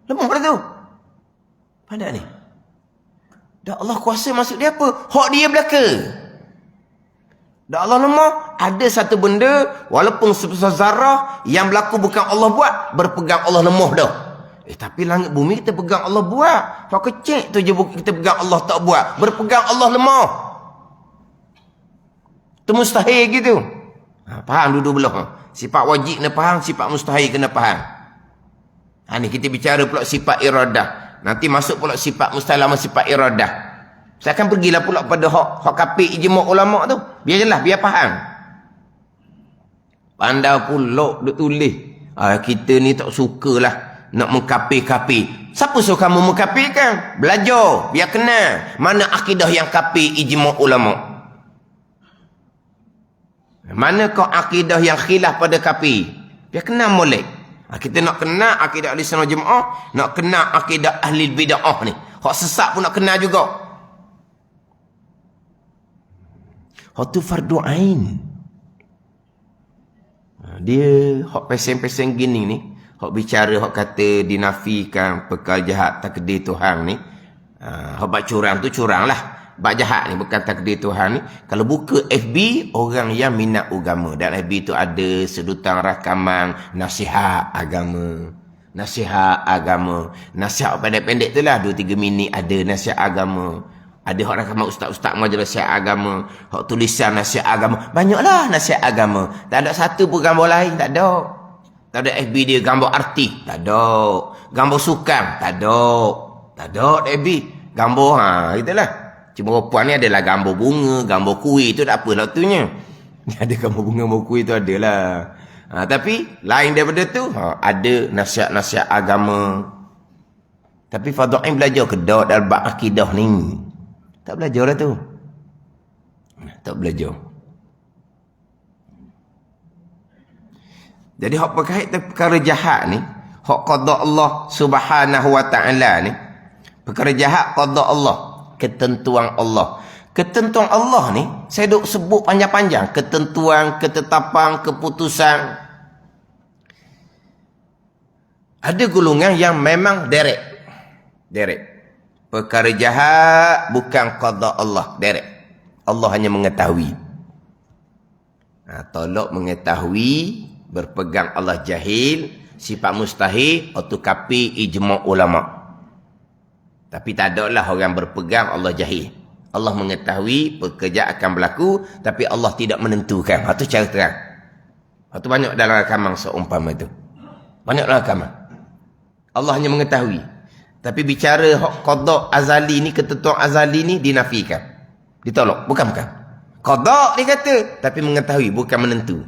Lemah pada tu. Pandai ni. Dan Allah kuasa maksud dia apa? Hak dia belaka. Dak Allah lemah. Ada satu benda, walaupun sebesar zarah, yang berlaku bukan Allah buat, berpegang Allah lemah dah. Tapi langit bumi kita pegang Allah buat. Hak kecil tu je kita pegang Allah tak buat. Berpegang Allah lemah. Itu mustahil gitu. Faham duduk belah. Sifat wajib kena faham, sifat mustahil kena faham. Ni kita bicara pula sifat iradah. Nanti masuk pula sifat mustahil sama sifat iradah. Saya akan pergilah pula pada hak kapik ijma' ulama' tu. Biar jelas, biar faham. Pandai pula duk tulis. Kita ni tak sukalah nak mengkapir-kapir. Siapa suruh kamu mengkapirkan? Belajar, biar kenal mana akidah yang kapir ijma' ulama'. Mana kau akidah yang khilaf pada kapir? Biar kenal molek. Kita nak kenal akidah ahli sunnah jemaah, nak kenal akidah ahli bid'ah ni. Hak sesat pun nak kenal juga. Hak tu fardu ain. Dia hak pesen-pesen gini ni, hak bicara hak kata dinafikan perkara jahat takdir Tuhan ni. Hak bak curang tu curang lah. Bak jahat ni bukan takdir Tuhan ni. Kalau buka FB, orang yang minat agama. Dalam FB tu ada sedutan rakaman nasihat agama. Nasihat agama. Nasihat pendek-pendek tu lah. 2-3 minit ada nasihat agama. Ada hak rakaman ustaz-ustaz mengajar nasihat agama. Hak tulisan nasihat agama. Banyaklah nasihat agama. Tak ada satu pun gambar lain. Tak ada. Tak ada FB dia gambar artis. Tak ada. Gambar sukan. Tak ada. Tak ada FB. Gambar itulah. Cuma perempuan ni adalah gambar bunga, gambar kuih tu tak apa lah tunya. Ada gambar bunga, gambar kuih tu adalah. Tapi lain daripada tu, ada nasihat-nasihat agama. Tapi fadha'in belajar ke dak dalam bab akidah ni? Tak belajar lah tu. Tak belajar. Jadi hak berkaitan perkara jahat ni, hak qada Allah Subhanahu wa taala ni, perkara jahat qada Allah. Ketentuan Allah. Ketentuan Allah ni, saya duk sebut panjang-panjang. Ketentuan, ketetapan, keputusan. Ada golongan yang memang direct. Direct. Perkara jahat bukan qada Allah. Direct. Allah hanya mengetahui. Tolak mengetahui, berpegang Allah jahil, sifat mustahil, atau kafir ijma' ulama'. Tapi tak ada lah orang berpegang Allah jahil. Allah mengetahui pekerjaan akan berlaku, tapi Allah tidak menentukan. Itu cara terang. Itu banyak dalam rakaman seumpama itu. Banyak dalam rakaman. Allah hanya mengetahui. Tapi bicara qada azali ni, ketentuan azali ni dinafikan. Ditolak. Bukan. Qada dia kata, tapi mengetahui, bukan menentu.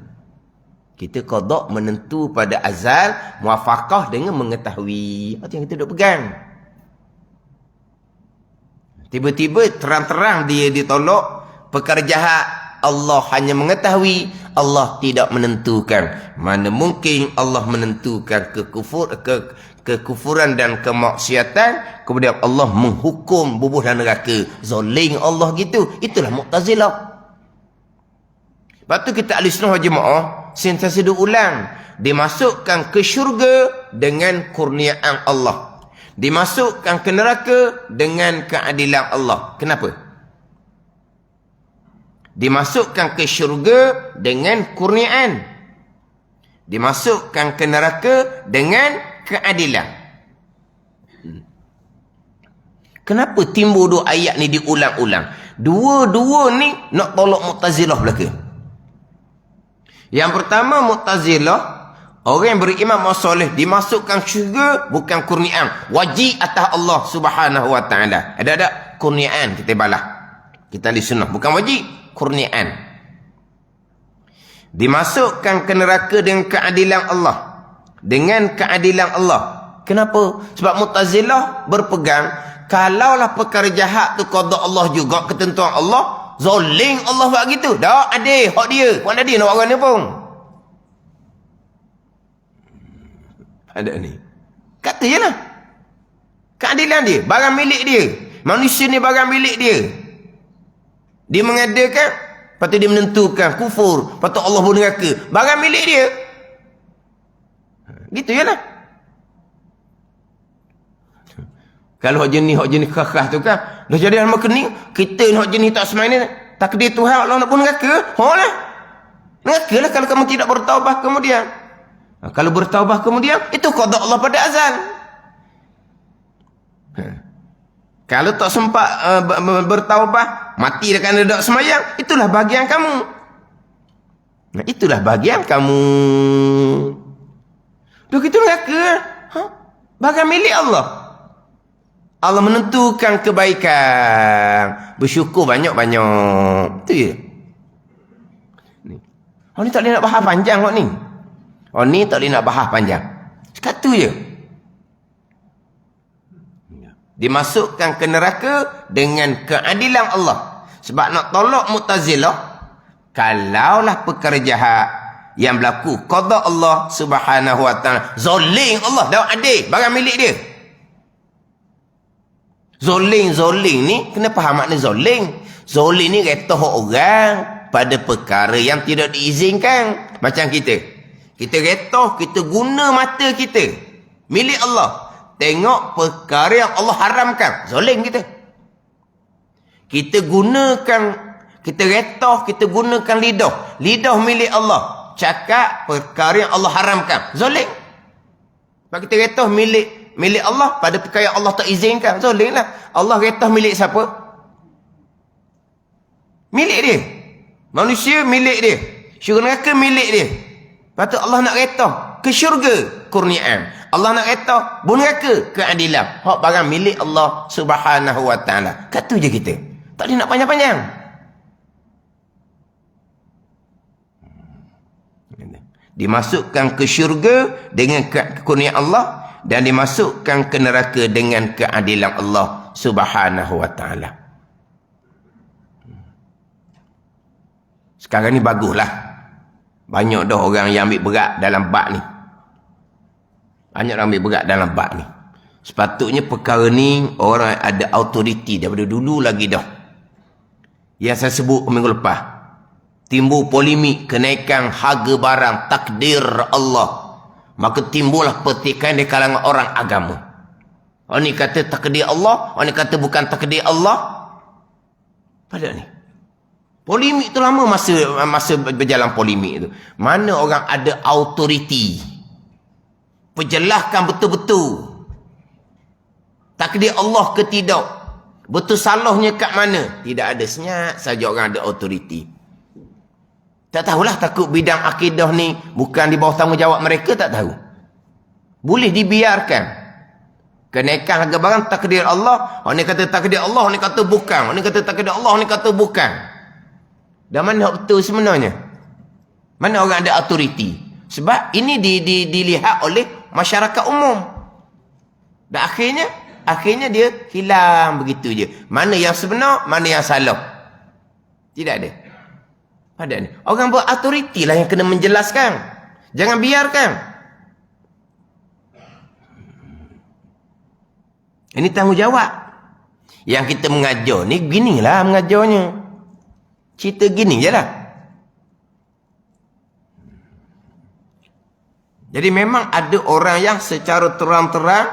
Kita qada menentu pada azal, muafakah dengan mengetahui. Itu yang kita duk pegang. Tiba-tiba terang-terang dia ditolak. Perkara jahat Allah hanya mengetahui, Allah tidak menentukan. Mana mungkin Allah menentukan kekufuran dan kemaksiatan, kemudian Allah menghukum bubuh dan neraka. Zalim Allah gitu. Itulah Mu'tazilah. Lepas tu kita ahli sunnah wal jemaah sentiasa ulang, dimasukkan ke syurga dengan kurniaan Allah, dimasukkan ke neraka dengan keadilan Allah. Kenapa? Dimasukkan ke syurga dengan kurniaan, dimasukkan ke neraka dengan keadilan. Kenapa timbul dua ayat ni diulang-ulang? Dua-dua ni nak tolak Mu'tazilah belaka. Yang pertama Mu'tazilah, orang yang beriman soleh dimasukkan syurga bukan kurniaan, wajib atas Allah Subhanahu wa taala. Ada kurniaan kita balas. Kita di sunnah bukan wajib, kurniaan. Dimasukkan ke neraka dengan keadilan Allah. Dengan keadilan Allah. Kenapa? Sebab Mu'tazilah berpegang kalaulah perkara jahat tu qada Allah juga, ketentuan Allah, zalim Allah buat gitu. Dak ada hak dia. Bukan ada nak orang ni pun. Ada ni. Kata je lah. Keadilan dia. Barang milik dia. Manusia ni barang milik dia. Dia mengadakan. Lepas tu dia menentukan kufur. Lepas tu Allah pun neraka. Barang milik dia. Gitu je lah. Kalau hak jenis kakak tu kan. Dah jadi hal kening. Kita hak jenis tak semai ni. takdir Tuhan Allah nak pun neraka. Lah. Neraka lah kalau kamu tidak bertaubat kemudian. Kalau bertaubat kemudian, itu qada Allah pada azal. Kalau tak sempat bertaubat, mati dekat duduk semayang, itulah bahagian kamu. Nah, itulah bahagian kamu. Begitu neraka. Bahagian milik Allah. Allah menentukan kebaikan. Bersyukur banyak-banyak. Itu je. Ni tak boleh nak bahas panjang kot ni. Ni tak boleh nak bahas panjang. Sekat tu je. Dimasukkan ke neraka dengan keadilan Allah. Sebab nak tolak Mu'tazilah, kalaulah perkara jahat yang berlaku, qada Allah subhanahu wa ta'ala, zoling Allah, dah adil, barang milik dia. Zoling ni, kena faham makna zoling. Zoling ni retoh orang pada perkara yang tidak diizinkan. Macam kita. Kita retoh, kita guna mata kita. Milik Allah. Tengok perkara yang Allah haramkan. Zoling kita. Kita gunakan, kita retoh, kita gunakan lidah. Lidah milik Allah. Cakap perkara yang Allah haramkan. Zoling. Sebab kita retoh milik Allah pada perkara yang Allah tak izinkan. Zoling lah. Allah retoh milik siapa? Milik dia. Manusia milik dia. Syurga neraka milik dia. Lepas tu Allah nak retoh ke syurga kurniaan. Allah nak retoh neraka keadilan. Hak barang milik Allah subhanahu wa ta'ala. Kat tu je kita. Tak boleh nak panjang-panjang. Dimasukkan ke syurga dengan kekurniaan Allah dan dimasukkan ke neraka dengan keadilan Allah subhanahu wa ta'ala. Sekarang ni baguslah. Banyak dah orang yang ambil berat dalam bab ni. Banyak orang ambil berat dalam bab ni. Sepatutnya perkara ni orang ada autoriti daripada dulu lagi dah. Yang saya sebut minggu lepas. Timbul polemik kenaikan harga barang takdir Allah. Maka timbullah pertikaian di kalangan orang agama. Orang ni kata takdir Allah, orang ni kata bukan takdir Allah. Pada ni. Polemik tu lama masa berjalan polemik tu. Mana orang ada autoriti. Perjelaskan betul-betul. Takdir Allah ke tidak. Betul salahnya kat mana. Tidak ada, senyap saja orang ada autoriti. Tak tahulah, takut bidang akidah ni bukan di bawah tanggungjawab mereka, tak tahu. Boleh dibiarkan. Kenaikan harga barang takdir Allah. Orang ni kata takdir Allah, orang ni kata bukan. Orang ni kata takdir Allah, orang ni kata bukan. Dan mana betul sebenarnya? Mana orang ada autoriti? Sebab ini dilihat oleh masyarakat umum. Dan akhirnya dia hilang begitu je. Mana yang sebenar, mana yang salah. Tidak ada. Pada ni. Orang berautoriti lah yang kena menjelaskan. Jangan biarkan. Ini tanggungjawab. Yang kita mengajar ni, beginilah mengajarnya. Cerita gini je lah. Jadi memang ada orang yang secara terang-terang,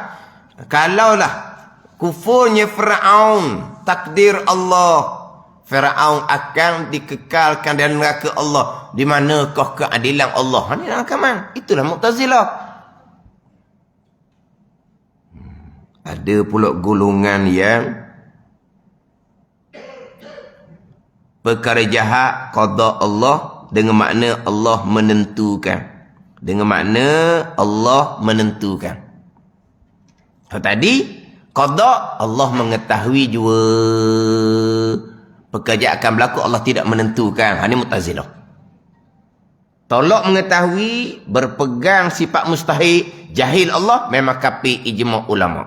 kalaulah kufurnya Fir'aun, takdir Allah, Fir'aun akan dikekalkan dalam neraka Allah. Di manakah keadilan Allah? Ini dalam kaman. Itulah Mu'tazilah. Ada pula golongan yang perkara jahat qada Allah dengan makna Allah menentukan. Dengan makna Allah menentukan. Tadi qada Allah mengetahui jua pekerjaan akan berlaku, Allah tidak menentukan. Ini Mu'tazilah. Tolak mengetahui, berpegang sifat mustahil, jahil Allah, memang kafir ijma' ulama.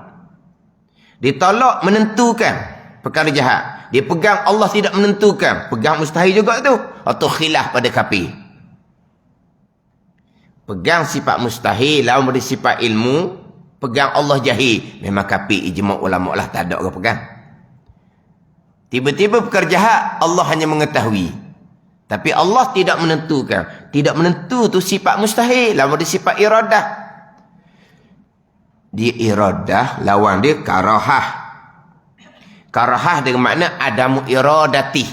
Ditolak menentukan perkara jahat. Dia pegang Allah tidak menentukan, pegang mustahil juga tu. Atau khilaf pada kafir. Pegang sifat mustahil, lawan pada sifat ilmu, pegang Allah jahil, memang kafir ijma' ulama lah, tak ada orang pegang. Tiba-tiba perkara jahat Allah hanya mengetahui, tapi Allah tidak menentukan. Tidak menentu tu sifat mustahil, lawan dia sifat iradah. Dia iradah, lawan dia karahah. Karahah dengan makna adamu iradati.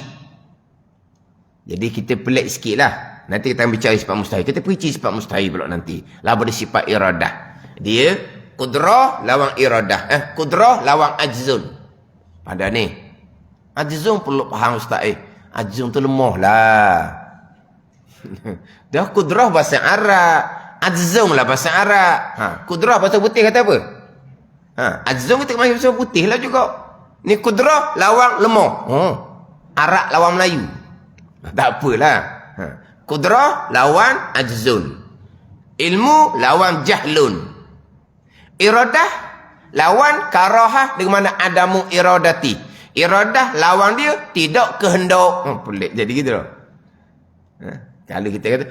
Jadi kita pelik sikit lah. Nanti kita bicara sifat mustahil. Kita perici sifat mustahil pula nanti. Lawan dia sifat iradah. Dia kudrah lawan iradah. Kudrah lawan ajzun. Pada ni. Ajzun perlu faham Ustaz. Ajzun tu lemah lah. Dah kudrah bahasa Arab. Ajzun lah bahasa Arab. Kudrah bahasa putih kata apa? Ajzun kita kemahin bahasa putih lah juga. Ni kudrah lawan lemah. Arab lawan Melayu. Tak apalah. Kudrah lawan ajzun. Ilmu lawan jahlun. Iradah lawan karahah dengan mana adamu iradati. Iradah lawan dia tidak kehendak. Pelik jadi gitu loh. Kalau kita kata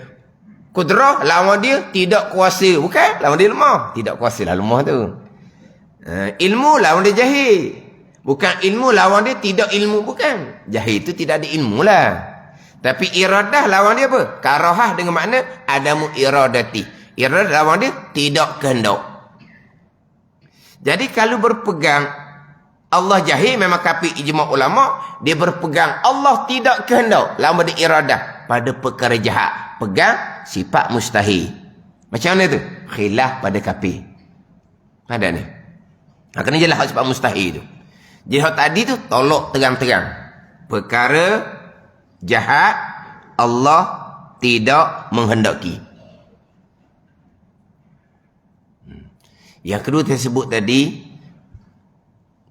kudrah lawan dia tidak kuasa. Bukan, lawan dia lemah. Tidak kuasa lah lemah tu. Ilmu lawan dia jahil. Bukan ilmu lawan dia tidak ilmu. Bukan. Jahil itu tidak ada ilmu lah. Tapi iradah lawan dia apa? Karahah dengan makna adamu iradati. Iradah lawan dia tidak kehendak. Jadi kalau berpegang Allah jahil, memang kafir ijma' ulama, dia berpegang Allah tidak kehendak, lawan dia iradah pada perkara jahat. Pegang sifat mustahil. Macam mana tu? Khilaf pada kafir. Ada ni. Kena jelas sifat mustahil tu. Jadi tadi tu tolak terang-terang. Perkara jahat Allah tidak menghendaki. Yang kedua saya sebut tadi,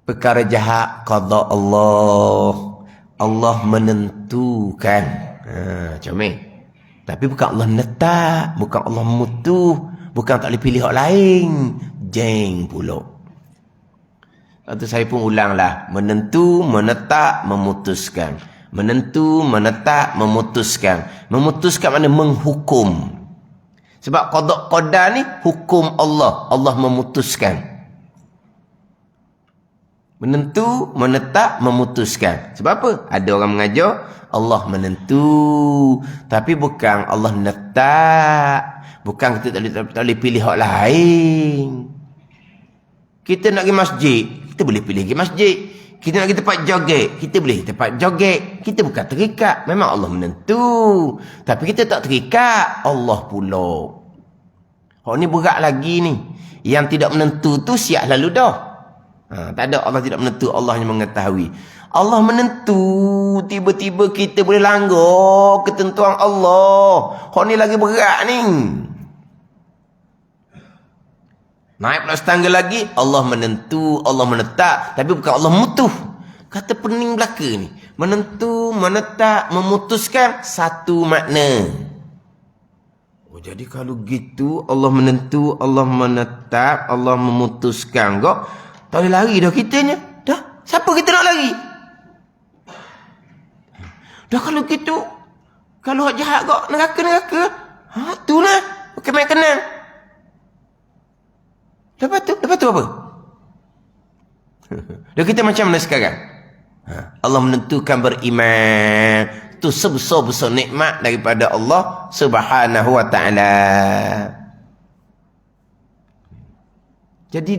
perkara jahat qada Allah. Allah menentukan. Macam ni. Tapi bukan Allah netap, bukan Allah mutuh, bukan tak boleh pilih orang lain. Jeng pula. Lepas tu saya pun ulanglah. Menentu, menetap, memutuskan. Menentu, menetap, memutuskan. Memutuskan makna menghukum. Sebab qada qadar ni hukum Allah. Allah memutuskan. Menentu, menetap, memutuskan. Sebab apa? Ada orang mengajar Allah menentu, tapi bukan Allah netap. Bukan kita tak boleh pilih orang lain. Kita nak pergi masjid, kita boleh pilih pergi masjid. Kita nak pergi tempat joget, kita boleh tempat joget. Kita bukan terikat. Memang Allah menentu. Tapi kita tak terikat. Allah pula. Ni berat lagi ni. Yang tidak menentu tu siap lalu dah. Tak ada Allah tidak menentu. Allah yang mengetahui. Allah menentu. Tiba-tiba kita boleh langgar ketentuan Allah. Ni lagi berat ni. Naik pula setangga lagi, Allah menentu, Allah menetap, tapi bukan Allah mutuh. Kata pening belaka ni. Menentu, menetap, memutuskan satu makna. Jadi kalau gitu, Allah menentu, Allah menetap, Allah memutuskan kok. Tak boleh lari dah kitanya. Dah, siapa kita nak lari? Dah kalau gitu, kalau hak jahat kok, neraka-neraka. Tu lah. Okey, main kenal. Lepas tu apa? Dan kita macam mana sekarang? Allah menentukan beriman. Itu sebesar-besar nikmat daripada Allah Subhanahu wa ta'ala. Jadi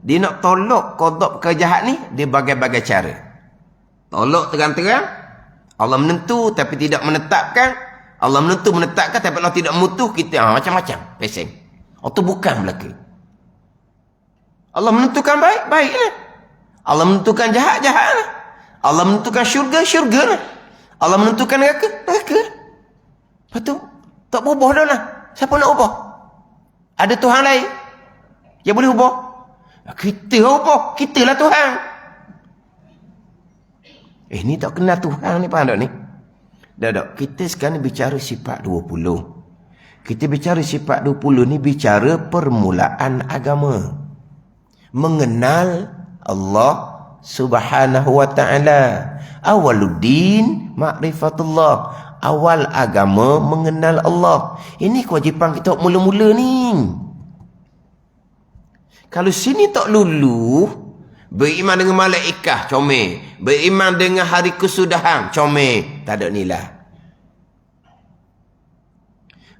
dia nak tolak qada kejahat ni, dia bagai-bagai cara. Tolak terang-terang. Allah menentu tapi tidak menetapkan. Allah menentu menetapkan tapi Allah tidak mutuh kita. Macam-macam. Peseng. Itu bukan belaka. Allah menentukan baik, baiklah. Allah menentukan jahat, jahatlah. Allah menentukan syurga, syurgalah. Allah menentukan neraka, neraka. Lepas tu, tak berubah dah lah. Siapa nak ubah? Ada Tuhan lain yang boleh ubah? Kita ubah. Kitalah Tuhan. Ni tak kenal Tuhan ni, faham tak ni? Dah. Kita sekarang bicara sifat 20. Kita bicara sifat 20 ni bicara permulaan agama. Mengenal Allah Subhanahu wa ta'ala. Awaluddin ma'rifatullah. Awal agama mengenal Allah. Ini kewajipan kita mula-mula ni. Kalau sini tak lulu, beriman dengan malaikat, comel. Beriman dengan hari kesudahan, comel. Tak ada nilai.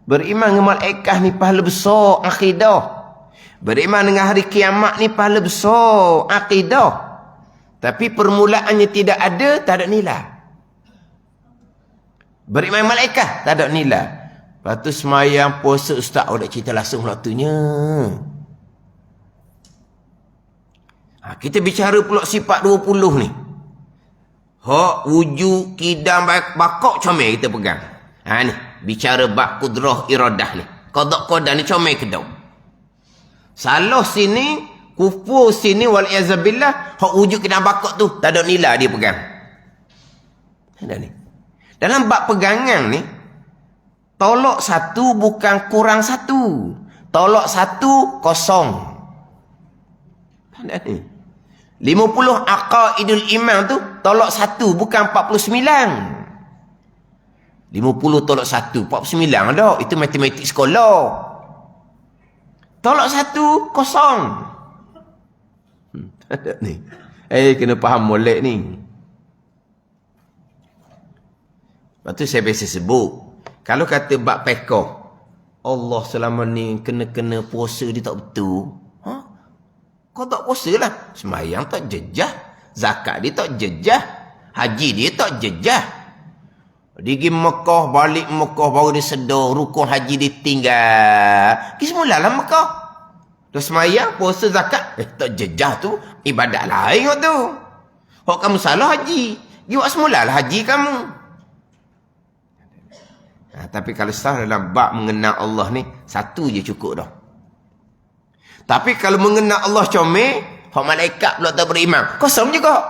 Beriman dengan malaikat ni pahala besar akidah. Beriman dengan hari kiamat ni pahala besar akidah. Tapi permulaannya tidak ada, tak ada nilai. Beriman malaikat, tak ada nilai. Lepas tu semayang puasa ustaz, dah cerita langsung waktunya. Kita bicara pula sifat 20 ni. Hak wujud kidam bakok comel kita pegang. Ni bicara bab kudrah iradah ni. Qada qada ni comel kedau. Salah sini, kufur sini wal iazabillah, hak wujud kidam bakok tu tak ada nilai dia pegang. Ada ni. Dalam bab pegangan ni, tolak satu bukan kurang satu. Tolak satu kosong. Ada ni. 50 aqaidul iman tu tolak satu bukan 49. 50 tolak satu 49 dah. Itu matematik sekolah. Tolak satu kosong. Ada ni. Kena faham molek ni. Lepas tu saya biasa sebut. Kalau kata bab pekoh, Allah selama ni kena puasa dia tak betul. Kau tak puasa lah. Semayang tak jejah. Zakat dia tak jejah. Haji dia tak jejah. Dia pergi Mekah, balik Mekah, baru dia sedar. Rukun haji dia tinggal. Pergi semula lah Mekah. Dah semayang, puasa, zakat. Tak jejah tu. Ibadat lain tu. Hak kamu salah haji. Pergi buat semula lah haji kamu. Tapi kalau sah dalam bab mengenal Allah ni, satu je cukup dah. Tapi kalau mengenal Allah comel, hak malaikat pula tak beriman, kosong juga.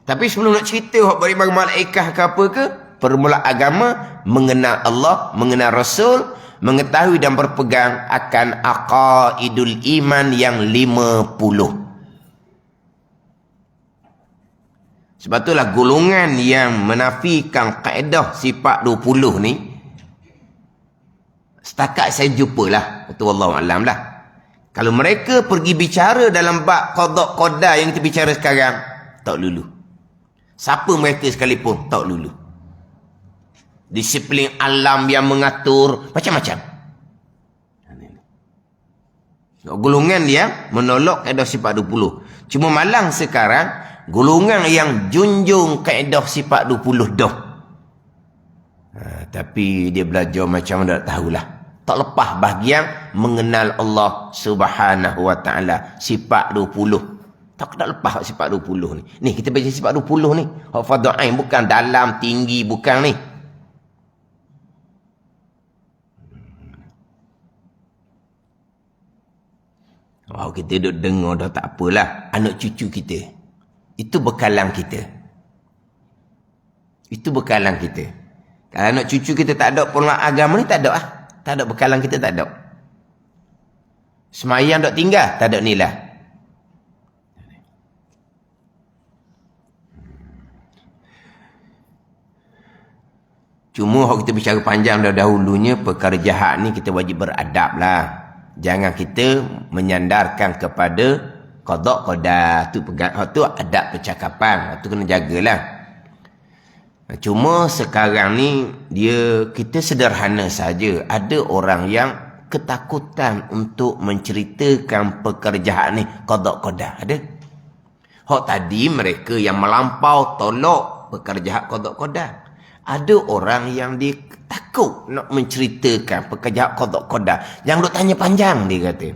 Tapi sebelum nak cerita hak beriman malaikat ke apa ke, permula agama mengenal Allah, mengenal Rasul, mengetahui dan berpegang akan aqaidul iman yang 50. Sebab itulah golongan yang menafikan kaedah sifat 20 ni, setakat saya jumpalah, betul Wallahualam lah. Kalau mereka pergi bicara dalam bab qada qada yang kita bicara sekarang, tak lulu. Siapa mereka sekalipun, tak lulu. Disiplin alam yang mengatur, macam-macam. Golongan dia menolak kaedah sifat 20. Cuma malang sekarang, golongan yang junjung kaedah sifat 20 dah. Tapi dia belajar macam mana tak tahulah. Tak lepas bahagian mengenal Allah Subhanahu wa taala sifat 20. Tak lepas sifat 20 ni. Ni kita baca sifat 20 ni. Hak fardhu ain bukan dalam tinggi bukan ni. Kita duduk dengar dah tak apalah. Anak cucu kita. Itu bekalan kita. Itu bekalan kita. Kalau anak cucu kita tak ada penolak agama ni, tak ada lah. Tak ada bekalan kita, tak ada. Semayang tak tinggal, tak ada nilai. Cuma kalau kita bicara panjang dahulunya, perkara jahat ni kita wajib beradab lah. Jangan kita menyandarkan kepada qada qada. Tu adab percakapan. Tu kena jagalah. Cuma sekarang ni kita sederhana saja. Ada orang yang ketakutan untuk menceritakan pekerjaan ni qada qada. Ada. Hak tadi mereka yang melampau tolak pekerjaan qada qada. Ada orang yang dia takut nak menceritakan pekerjaan qada qada. Jangan duk tanya panjang dia kata.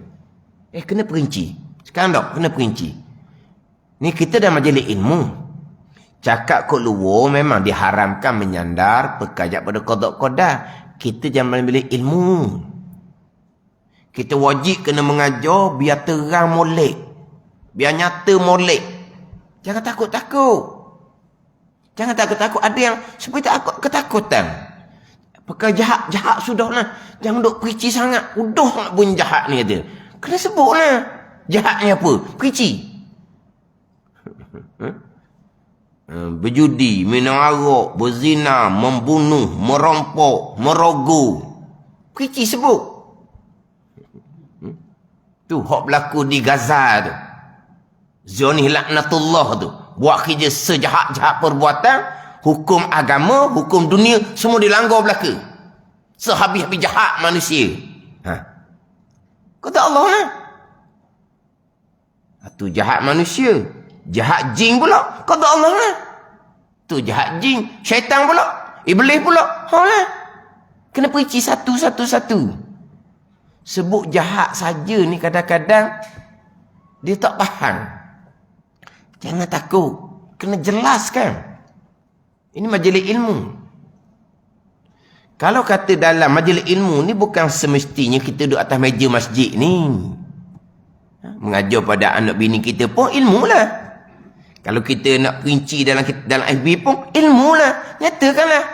Kena perinci. Sekarang tak kena perinci. Ni kita dah majlis ilmu. Cakap kat luar memang diharamkan menyandar perkajak pada qada-qada. Kita jangan pilih ilmu. Kita wajib kena mengajar biar terang molek. Biar nyata molek. Jangan takut-takut. Jangan takut-takut. Ada yang seperti ketakutan. Perkara jahat sudahlah. Jangan duk perici sangat. Udah nak bunyi jahat ni kata. Kena sebutlah. Jahatnya apa? Perici. Berjudi, minum arak, berzina, membunuh, merampok, merogoh. Perici sebut. Tu hak berlaku di Gaza tu. Zionis laknatullah tu. Buat kerja sejahat-jahat perbuatan, hukum agama, hukum dunia, semua dilanggar belaka. Sehabis-habis jahat manusia. Kata Allah lah. Tu jahat manusia. Jahat jin pula. Kata Allah lah. Tu jahat jin, syaitan pula, iblis pula. Lah. Kena perici satu-satu. Sebut jahat saja ni kadang-kadang dia tak faham. Jangan takut. Kena jelaskan. Ini majlis ilmu. Kalau kata dalam majlis ilmu ni bukan semestinya kita duduk atas meja masjid ni. Mengajar pada anak bini kita pun ilmu lah. Kalau kita nak perinci dalam FB pun ilmu lah. Nyatakanlah.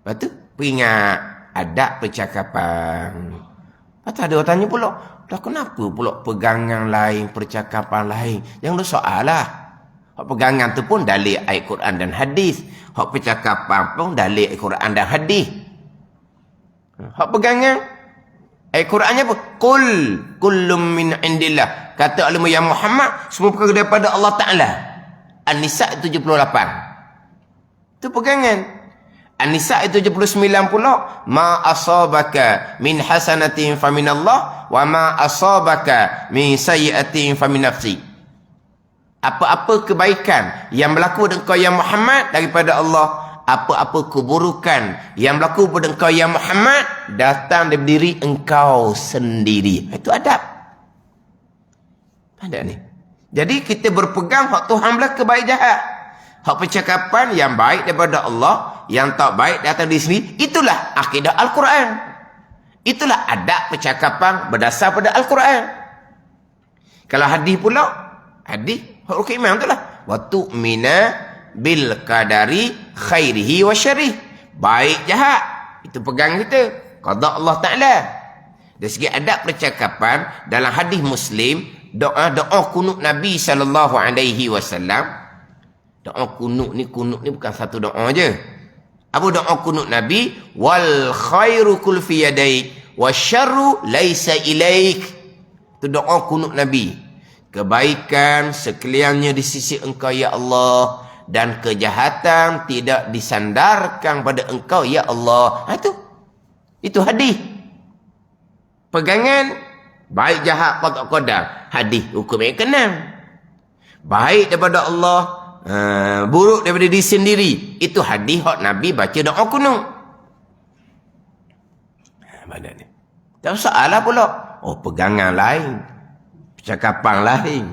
Lepas tu peringat adab percakapan. Lepas tu ada orang tanya pula, dah kenapa pula pegangan lain, percakapan lain? Jangan ada soal lah. Hak pegangan tu pun dalil ayat Quran dan hadis. Hak percakapan pun dalil ayat Quran dan hadis. Hak pegangan ayat Qurannya apa? Qul kullum min indillah. Kata ulama ya Muhammad, semua perkara daripada Allah Ta'ala. An-Nisa 78. Itu pegangan. An-Nisa 79 pula, ma asabaka min hasanatin faminallah wa ma asabaka min sayyi'atin famin nafsi. Apa-apa kebaikan yang berlaku pada engkau ya Muhammad daripada Allah, apa-apa keburukan yang berlaku pada engkau ya Muhammad datang dari diri engkau sendiri. Itu adab. Ada ni. Jadi kita berpegang hak Tuhan belaka baik jahat. Hak percakapan yang baik daripada Allah, yang tak baik datang dari sendiri. Itulah akidah Al-Quran. Itulah adab percakapan berdasar pada Al-Quran. Kalau hadis pula, hadis hak rukun iman itulah. Wa tu'mina bil qadari khairihi wa syarih. Baik jahat itu pegang kita, qada Allah Taala. Dari segi adab percakapan dalam hadis Muslim, doa kunut Nabi sallallahu alaihi wasallam. Doa kunut ni bukan satu doa je. Apa doa kunut Nabi? Wal khairu kul fi yadaik wasyarru laisa ilaik. Itu doa kunut Nabi. Kebaikan sekaliannya di sisi engkau ya Allah, dan kejahatan tidak disandarkan pada engkau ya Allah. Itu hadis. Pegangan baik jahat qada qadar, hadis hukum yang keenam. Baik daripada Allah, buruk daripada diri sendiri, itu hadis hak Nabi baca doa kunut. Mana ni? Tak salah pula. Oh, pegangan lain, percakapan lain.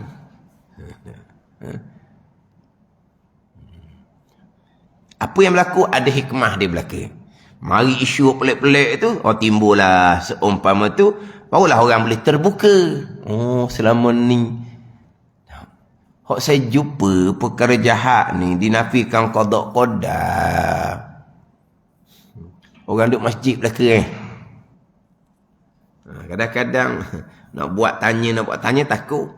Apa yang berlaku ada hikmah dia belaka. Mari isu pelik-pelik tu, timbullah seumpama tu, barulah orang boleh terbuka. Oh, selama ni hak saya jumpa perkara jahat ni dinafikan qada qadar. Orang duduk masjid belaka kadang-kadang nak buat tanya takut.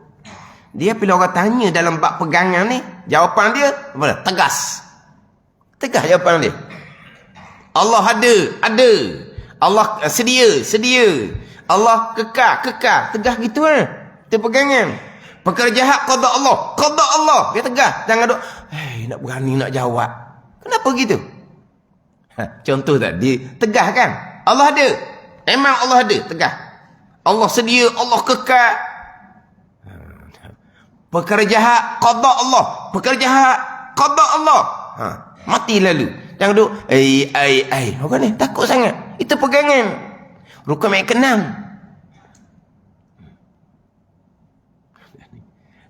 Dia bila orang tanya dalam bab pegangan ni, jawapan dia apa? Tegas jawapan dia. Allah ada. Allah sedia. Allah kekal. Tegas gitu kan. Itu pegangan. Perkara jahat qada Allah. Dia tegas. Jangan duk nak berani nak jawab. Kenapa gitu? Contoh tadi, tegas kan? Allah ada. Memang Allah ada, tegas. Allah sedia, Allah kekal. Perkara jahat qada Allah. Perkara jahat qada Allah. Mati lalu. Jangan duk orang ni takut sangat. Itu pegangan. Rukun yang keenam.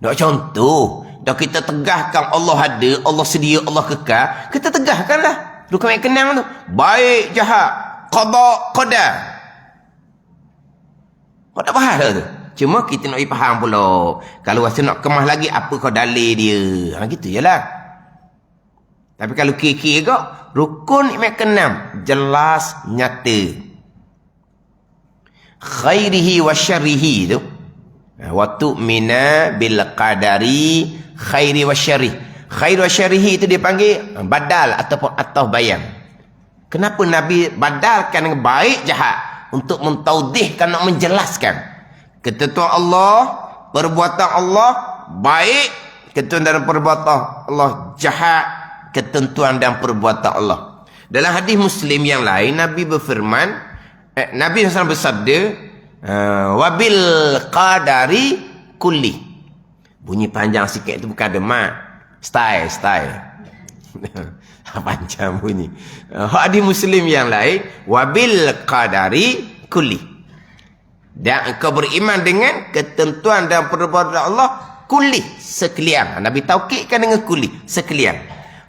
Dak contoh, dah kita tegahkan Allah ada, Allah sedia, Allah kekal, kita tegahkanlah rukun yang keenam tu. Baik jahat qada qadar. Kau tak faham tu. Cuma kita nak faham pula. Kalau rasa nak kemas lagi, apa kau dalil dia? Gitu je lah. Tapi kalau kira-kira kau, rukun yang keenam jelas nyata. Khairihi wa syarrihi tu. Wa tu'mina bil qadari khairi wa syarrih. Khairi wa syarrihi itu dia panggil badal ataupun atau bayan. Kenapa Nabi badalkan dengan baik jahat? Untuk mentaudihkan, nak menjelaskan ketentuan Allah, perbuatan Allah baik, ketentuan dan perbuatan Allah jahat, ketentuan dan perbuatan Allah. Dalam hadis Muslim yang lain, Nabi berfirman, Nabi SAW bersabda, wabil qadari kulli. Bunyi panjang sikit itu bukan ada mat. Style. Panjang bunyi. Hadis Muslim yang lain, wabil qadari kulli. Dan engkau beriman dengan ketentuan dan perbuatan Allah kulli, sekalian. Nabi taukidkan dengan kulli, sekalian.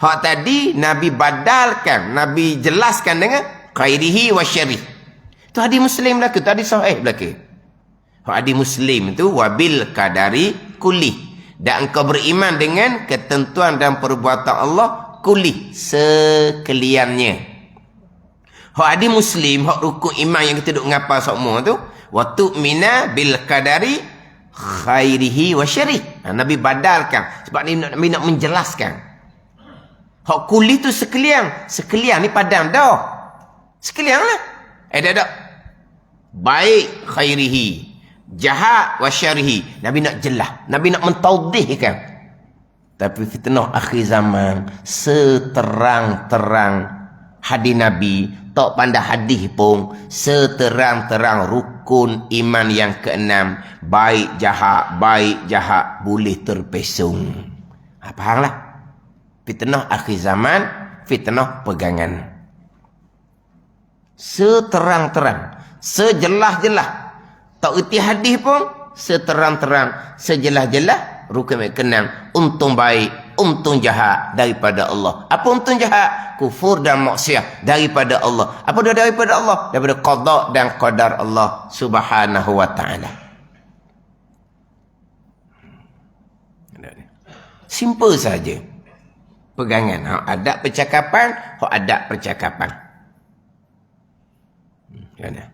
Hak tadi Nabi badalkan, Nabi jelaskan dengan khairihi wa syarih. Itu hadis Muslim belaka, tu hadis sahih belaka. Hadis Muslim itu wabil qadari kulli. Dan engkau beriman dengan ketentuan dan perbuatan Allah kulli, sekaliannya. Hak hadis Muslim, hak rukun iman yang kita duk ngapal semua tu, wa tu'mina bil qadari khairihi wa syarih. Nabi badalkan sebab Nabi nak menjelaskan. Hak kulli tu sekalian. Sekalian ni padang dah. Sekalian lah. Dah. Baik khairihi, jahat wa syarihi. Nabi nak jelas, Nabi nak mentaudihkan. Tapi fitnah akhir zaman seterang-terang hadis Nabi, tak pandai hadis pun, seterang-terang rukun iman yang keenam, baik jahat boleh terpesong. Fahamlah? Fitnah akhir zaman, fitnah pegangan. Seterang-terang, sejelas-jelas. Tak erti hadis pun, seterang-terang, sejelas-jelas rukun keenam. Untung baik, untung jahat daripada Allah. Apa untung jahat? Kufur dan maksiat daripada Allah. Apa dia daripada Allah? Daripada qada dan qadar Allah Subhanahu wa taala. Simple saja. Pegangan. Adab percakapan, adab percakapan. Mana?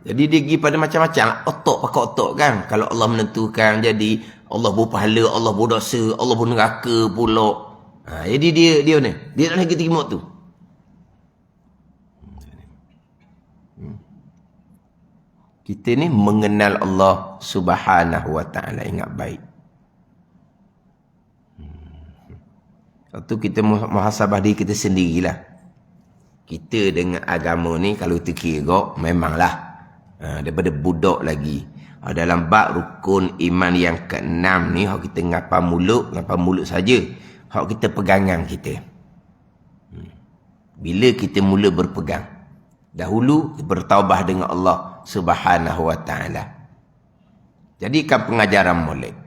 Jadi dia pergi pada macam-macam. Otak pakai otak kan. Kalau Allah menentukan jadi Allah berpahala, Allah berdosa, Allah berneraka pula. Jadi dia ni. Dia tak lagi terima tu. Kita ni mengenal Allah Subhanahu wa taala, ingat baik. Waktu kita muhasabah diri kita sendirilah. Kita dengan agama ni kalau kita kira memanglah daripada budak lagi. Dalam bab rukun iman yang keenam ni, hak kita ngapa mulut saja. Hak kita pegangan kita. Bila kita mula berpegang, dahulu bertaubah dengan Allah Subhanahu wa taala. Jadikan pengajaran molek.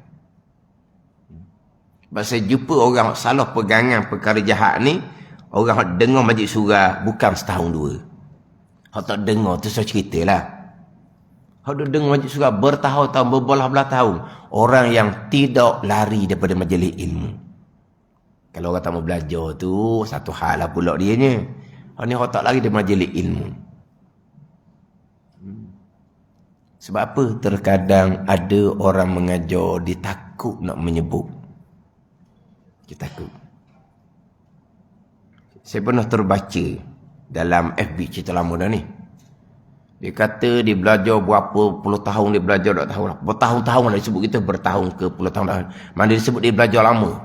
Sebab saya jumpa orang salah pegangan perkara jahat ni, orang dengar majlis surah bukan setahun dua. Hak tak dengar tu saya ceritalah. Hak duk dengar majlis surah bertahun-tahun, berbelah-belah tahun. Orang yang tidak lari daripada majlis ilmu. Kalau orang tak mau belajar tu, satu hal lah pula dia ni. Hak ni orang tak lari daripada majlis ilmu. Sebab apa? Terkadang ada orang mengajar, dia takut nak menyebut. Dia takut. Saya pernah terbaca dalam FB cerita lama dah ni. Dia kata dia belajar berapa puluh tahun, dia belajar tak tahu lah. Bertahun-tahun lah disebut kita, bertahun ke puluh tahun. Mana dia sebut dia belajar lama.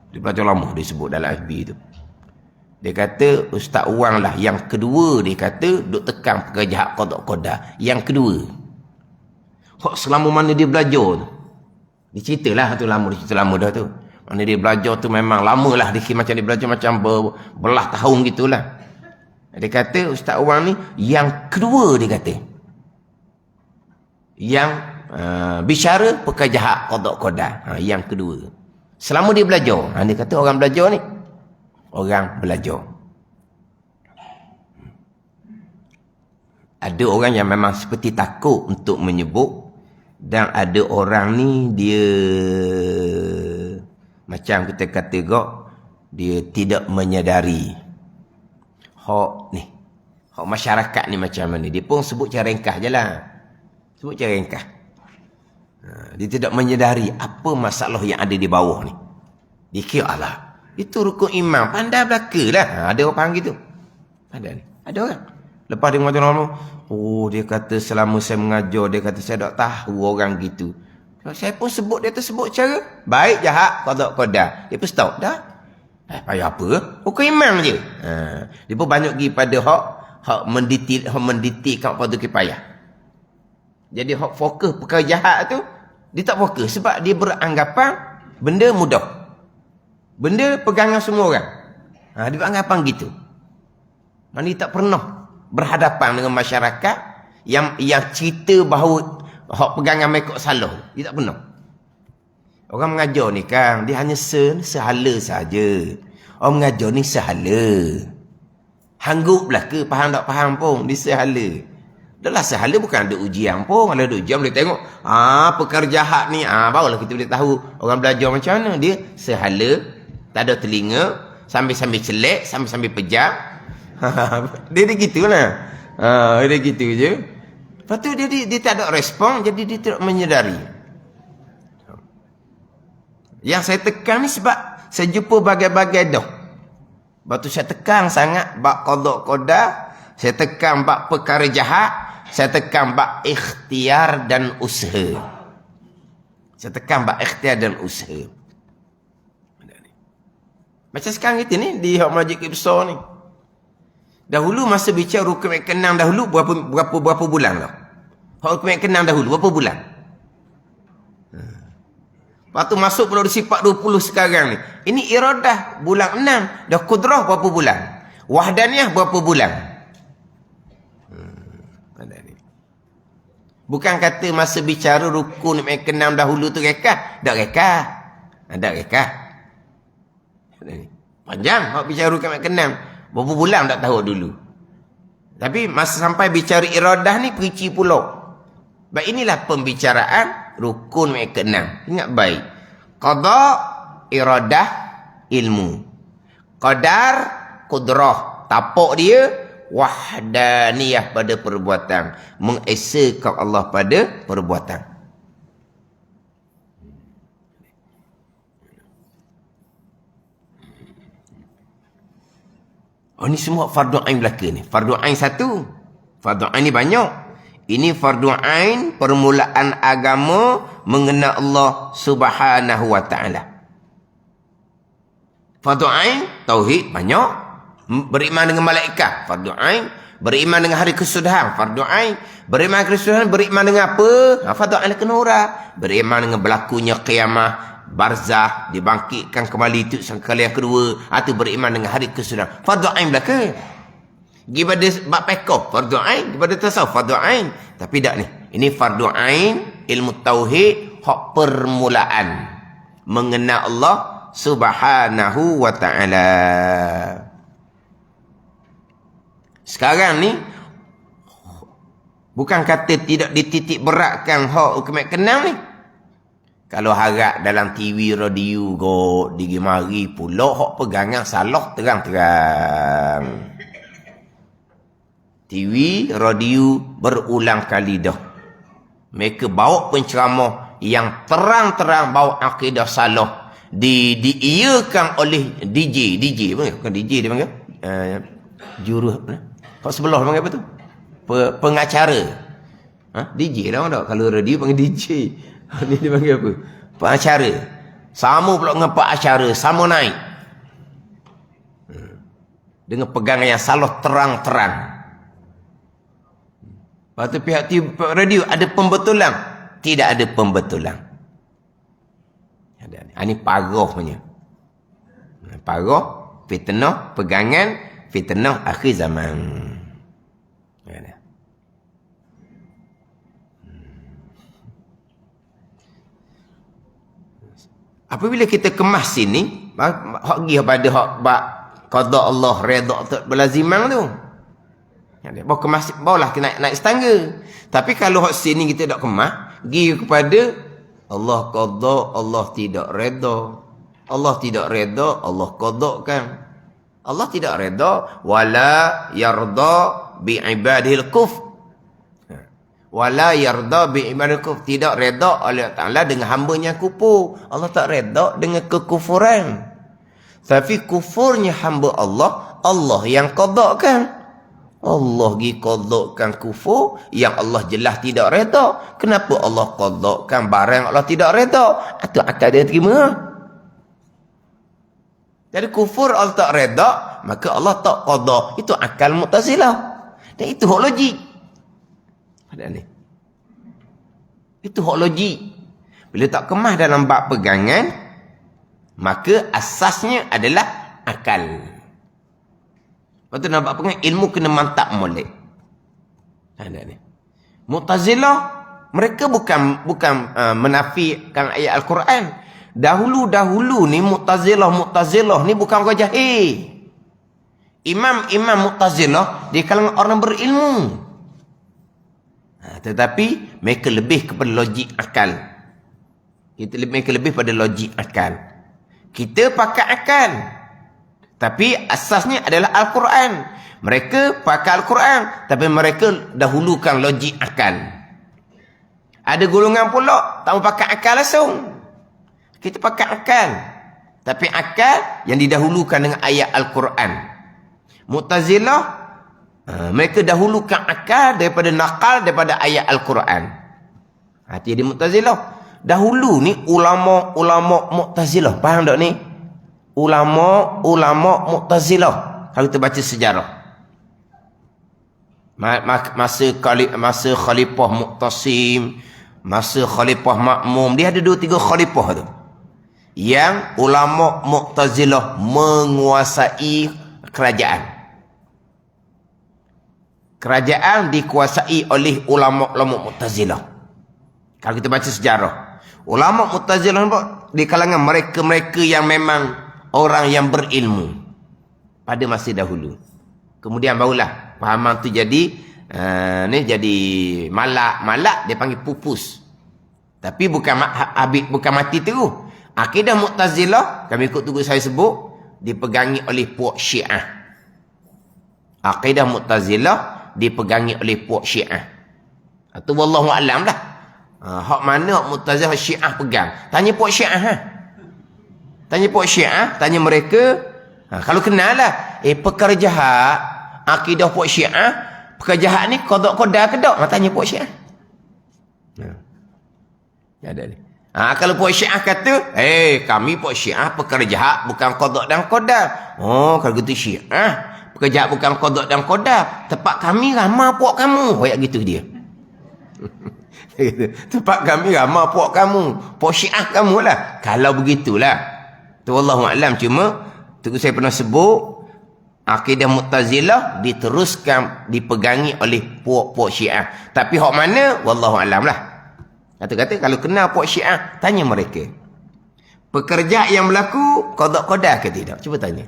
Dia belajar lama dia sebut dalam FB tu. Dia kata Ustaz Wang lah. Yang kedua dia kata duk tekan perkara jahat qada. Yang kedua. Kok selama mana dia belajar tu. Dia ceritalah tu lama, dia cerita lama dah tu. Mana dia belajar tu memang lama lah. Dia macam dia belajar macam berbelah tahun gitulah. Dia kata Ustaz Wang ni yang kedua dia kata. Yang bicara perkara jahat qada. Yang kedua. Selama dia belajar. Dia kata orang belajar ni. Orang belajar. Ada orang yang memang seperti takut untuk menyebut. Dan ada orang ni dia macam kita kata dia tidak menyadari. Hak masyarakat ni macam mana. Dia pun sebut cara ringkas je lah. Sebut cara ringkas. Dia tidak menyadari apa masalah yang ada di bawah ni. Dia kira Allah. Itu rukun iman. Pandai belaka lah. Ada orang faham gitu. Ada orang. Lepas dia mengajar lama. Dia kata selama saya mengajar. Dia kata saya tak tahu orang gitu. Saya pun sebut dia tersebut cara. Baik jahat. Qada. Dia pun stop. Dah. Payah apa? Hukum iman je. Dia pun banyak pergi pada hak mendidik kat fardu kifayah. Jadi hak fokus perkara jahat tu Dia tak fokus sebab dia beranggapan benda mudah. Benda pegangan semua orang. Dia beranggapan gitu. Dia tak pernah berhadapan dengan masyarakat yang cerita bahawa hak pegangan mereka salah. Dia tak pernah. Orang mengajar ni kan, dia hanya sehala saja. Orang mengajar ni sehala. Hangguplah ke, faham tak faham pun, dia sehala. Dahlah sehala bukan ada ujian pun. Kalau ada ujian boleh tengok. Perkara jahat ni. Barulah kita boleh tahu orang belajar macam mana. Dia sehala. Tak ada telinga. Sambil-sambil celek. Sambil-sambil pejam. Dia gitu lah. Dia gitu je. Lepas tu dia tak ada respon. Jadi dia tidak menyedari. Yang saya tekan ni sebab saya jumpa bagai-bagai dah. Lepas tu saya tekan sangat bab qada qadar. Saya tekan bab perkara jahat. Saya tekan bab ikhtiar dan usaha. Saya tekan bab ikhtiar dan usaha. Macam sekarang kita ni di hak masjid besar ni. Dahulu masa bicara rukun yang keenam dahulu berapa bulan lah. Hak rukun yang keenam dahulu berapa bulan? Lepas tu masuk pula sifat 20 sekarang ni. Ini iradah bulan 6. Dah kudrah berapa bulan? Wahdaniyah berapa bulan? Bukan kata masa bicara rukun yang keenam dahulu tu rekah. Tak rekah. Tak rekah. Panjang hak bicara rukun yang keenam. Berapa bulan tak tahu dulu. Tapi masa sampai bicara iradah ni perici pula. Baik, inilah pembicaraan rukun yang keenam. Ingat baik. Qada, iradah, ilmu. Qadar, kudrah. Tapak dia, wahdaniyah pada perbuatan. Mengesakan Allah pada perbuatan. Ini semua fardu ain belaka ni. Fardu ain satu. Fardu ain ni banyak. Ini fardu ain permulaan agama mengenal Allah Subhanahu wa taala. Fardu ain tauhid banyak. Beriman dengan malaikat, fardu ain. Beriman dengan hari kesudahan, fardu ain. Beriman dengan kesudahan, beriman dengan apa? Fardu ain kena orang. Beriman dengan berlakunya qiyamah, barzah, dibangkitkan kembali itu sekali yang kedua. Itu beriman dengan hari kesudahan. Fardu ain belaka. Gipada bab pekoh, fardu ain. Gipada tasawuf, fardu ain. Tapi tak ni. Ini fardu ain, ilmu tauhid, hak permulaan. Mengenal Allah Subhanahu wa ta'ala. Sekarang ni bukan kata tidak dititik beratkan hak hukum kenal ni. Kalau harap dalam TV, radio go digimari pula hak pegangan salah terang-terang. TV, radio berulang kali dah. Mereka bawa penceramah yang terang-terang bawa akidah salah. Diiyakan oleh DJ panggil? Bukan DJ dia panggil. Juru Pak sebelah panggil apa tu? Pengacara. DJ lah orang tak. Kalau radio panggil DJ. Ni dia panggil apa? Pengacara. Sama pula dengan pak acara. Sama naik. Dengan pegangan yang salah terang-terang. Lepas tu pihak radio ada pembetulan. Tidak ada pembetulan. Ini parah punya. Parah, fitnah, pegangan, fitnah akhir zaman. Apabila kita kemas sini, hak pergi pada hak bab qada Allah redha berlazimang tu. Bawa kemas, bawalah naik setangga. Tapi kalau hak sini kita tak kemas, pergi kepada Allah qada, Allah tidak redha. Allah tidak redha, Allah qadakan. Allah tidak redha wala yarda bi ibadil kufr. Wala yarda bi ibadil kufr, tidak redha oleh Taala dengan hamba-Nya kufur. Allah tak redha dengan kekufuran. Tapi kufurnya hamba Allah, Allah yang qadakan. Allah pergi qadakan kufur yang Allah jelas tidak redha. Kenapa Allah qadakan barang Allah tidak redha? Itu akal dia terima. Jadi kufur Allah tak redha, maka Allah tak qada. Itu akal Mu'tazilah. Dan itu hak logik. Ada ni. Itu hak logik. Bila tak kemas dalam bab pegangan, maka asasnya adalah akal. Lepas tu dalam bab pegangan, ilmu kena mantap molek. Ada ni. Mu'tazilah, mereka bukan menafikan ayat Al-Quran. Dahulu ni Mu'tazilah ni bukan orang jahil. Imam Mu'tazilah di kalangan orang berilmu. Tetapi mereka lebih kepada logik akal. Mereka lebih pada logik akal. Kita pakai akal. Tapi asasnya adalah Al-Quran. Mereka pakai Al-Quran, tapi mereka dahulukan logik akal. Ada golongan pula tak mau pakai akal langsung. Kita pakai akal. Tapi akal yang didahulukan dengan ayat Al-Quran. Mu'tazilah, mereka dahulukan akal daripada nakal daripada ayat Al-Quran. Jadi Mu'tazilah. Dahulu ni ulama Mu'tazilah. Faham tak ni? Ulama Mu'tazilah. Kalau kita baca sejarah. Masa Khalifah Mu'tasim, masa Khalifah Makmum, dia ada 2-3 khalifah tu. Yang ulama Mu'tazilah menguasai kerajaan. Kerajaan dikuasai oleh ulama Mu'tazilah. Kalau kita baca sejarah, ulama Mu'tazilah di kalangan mereka yang memang orang yang berilmu pada masa dahulu. Kemudian barulah pahaman tu jadi jadi malak dia panggil pupus. Tapi bukan mati terus. Akidah Mu'tazilah, kami ikut tugas saya sebut, dipegangi oleh puak Syiah. Akidah Mu'tazilah dipegangi oleh puak Syiah. Itu wallahu a'lam lah. Hak mana Mu'tazilah Syiah pegang? Tanya puak Syiah. Tanya puak Syiah, tanya mereka. Kalau kenal lah. Perkara jahat, akidah puak Syiah, perkara jahat ni kodok-kodar ke tak? Tanya puak Syiah. Ada ni. Kalau puak Syiah kata, kami puak Syiah perkara jahat bukan kodok dan kodar. Oh, kalau gitu Syiah, perkara jahat bukan kodok dan kodar. Tempat kami ramah puak kamu. Kayak gitu dia. Tempat kami ramah puak kamu. Puak Syiah kamu lah. Kalau begitulah. Tu wallahu'alam. Cuma, tu saya pernah sebut, akidah Mu'tazilah diteruskan, dipegangi oleh puak-puak Syiah. Tapi hak mana? Wallahu'alam lah. Kata-kata kalau kenal puak Syiah, tanya mereka. Pekerja yang berlaku kodok-kodar ke tidak? Cuba tanya.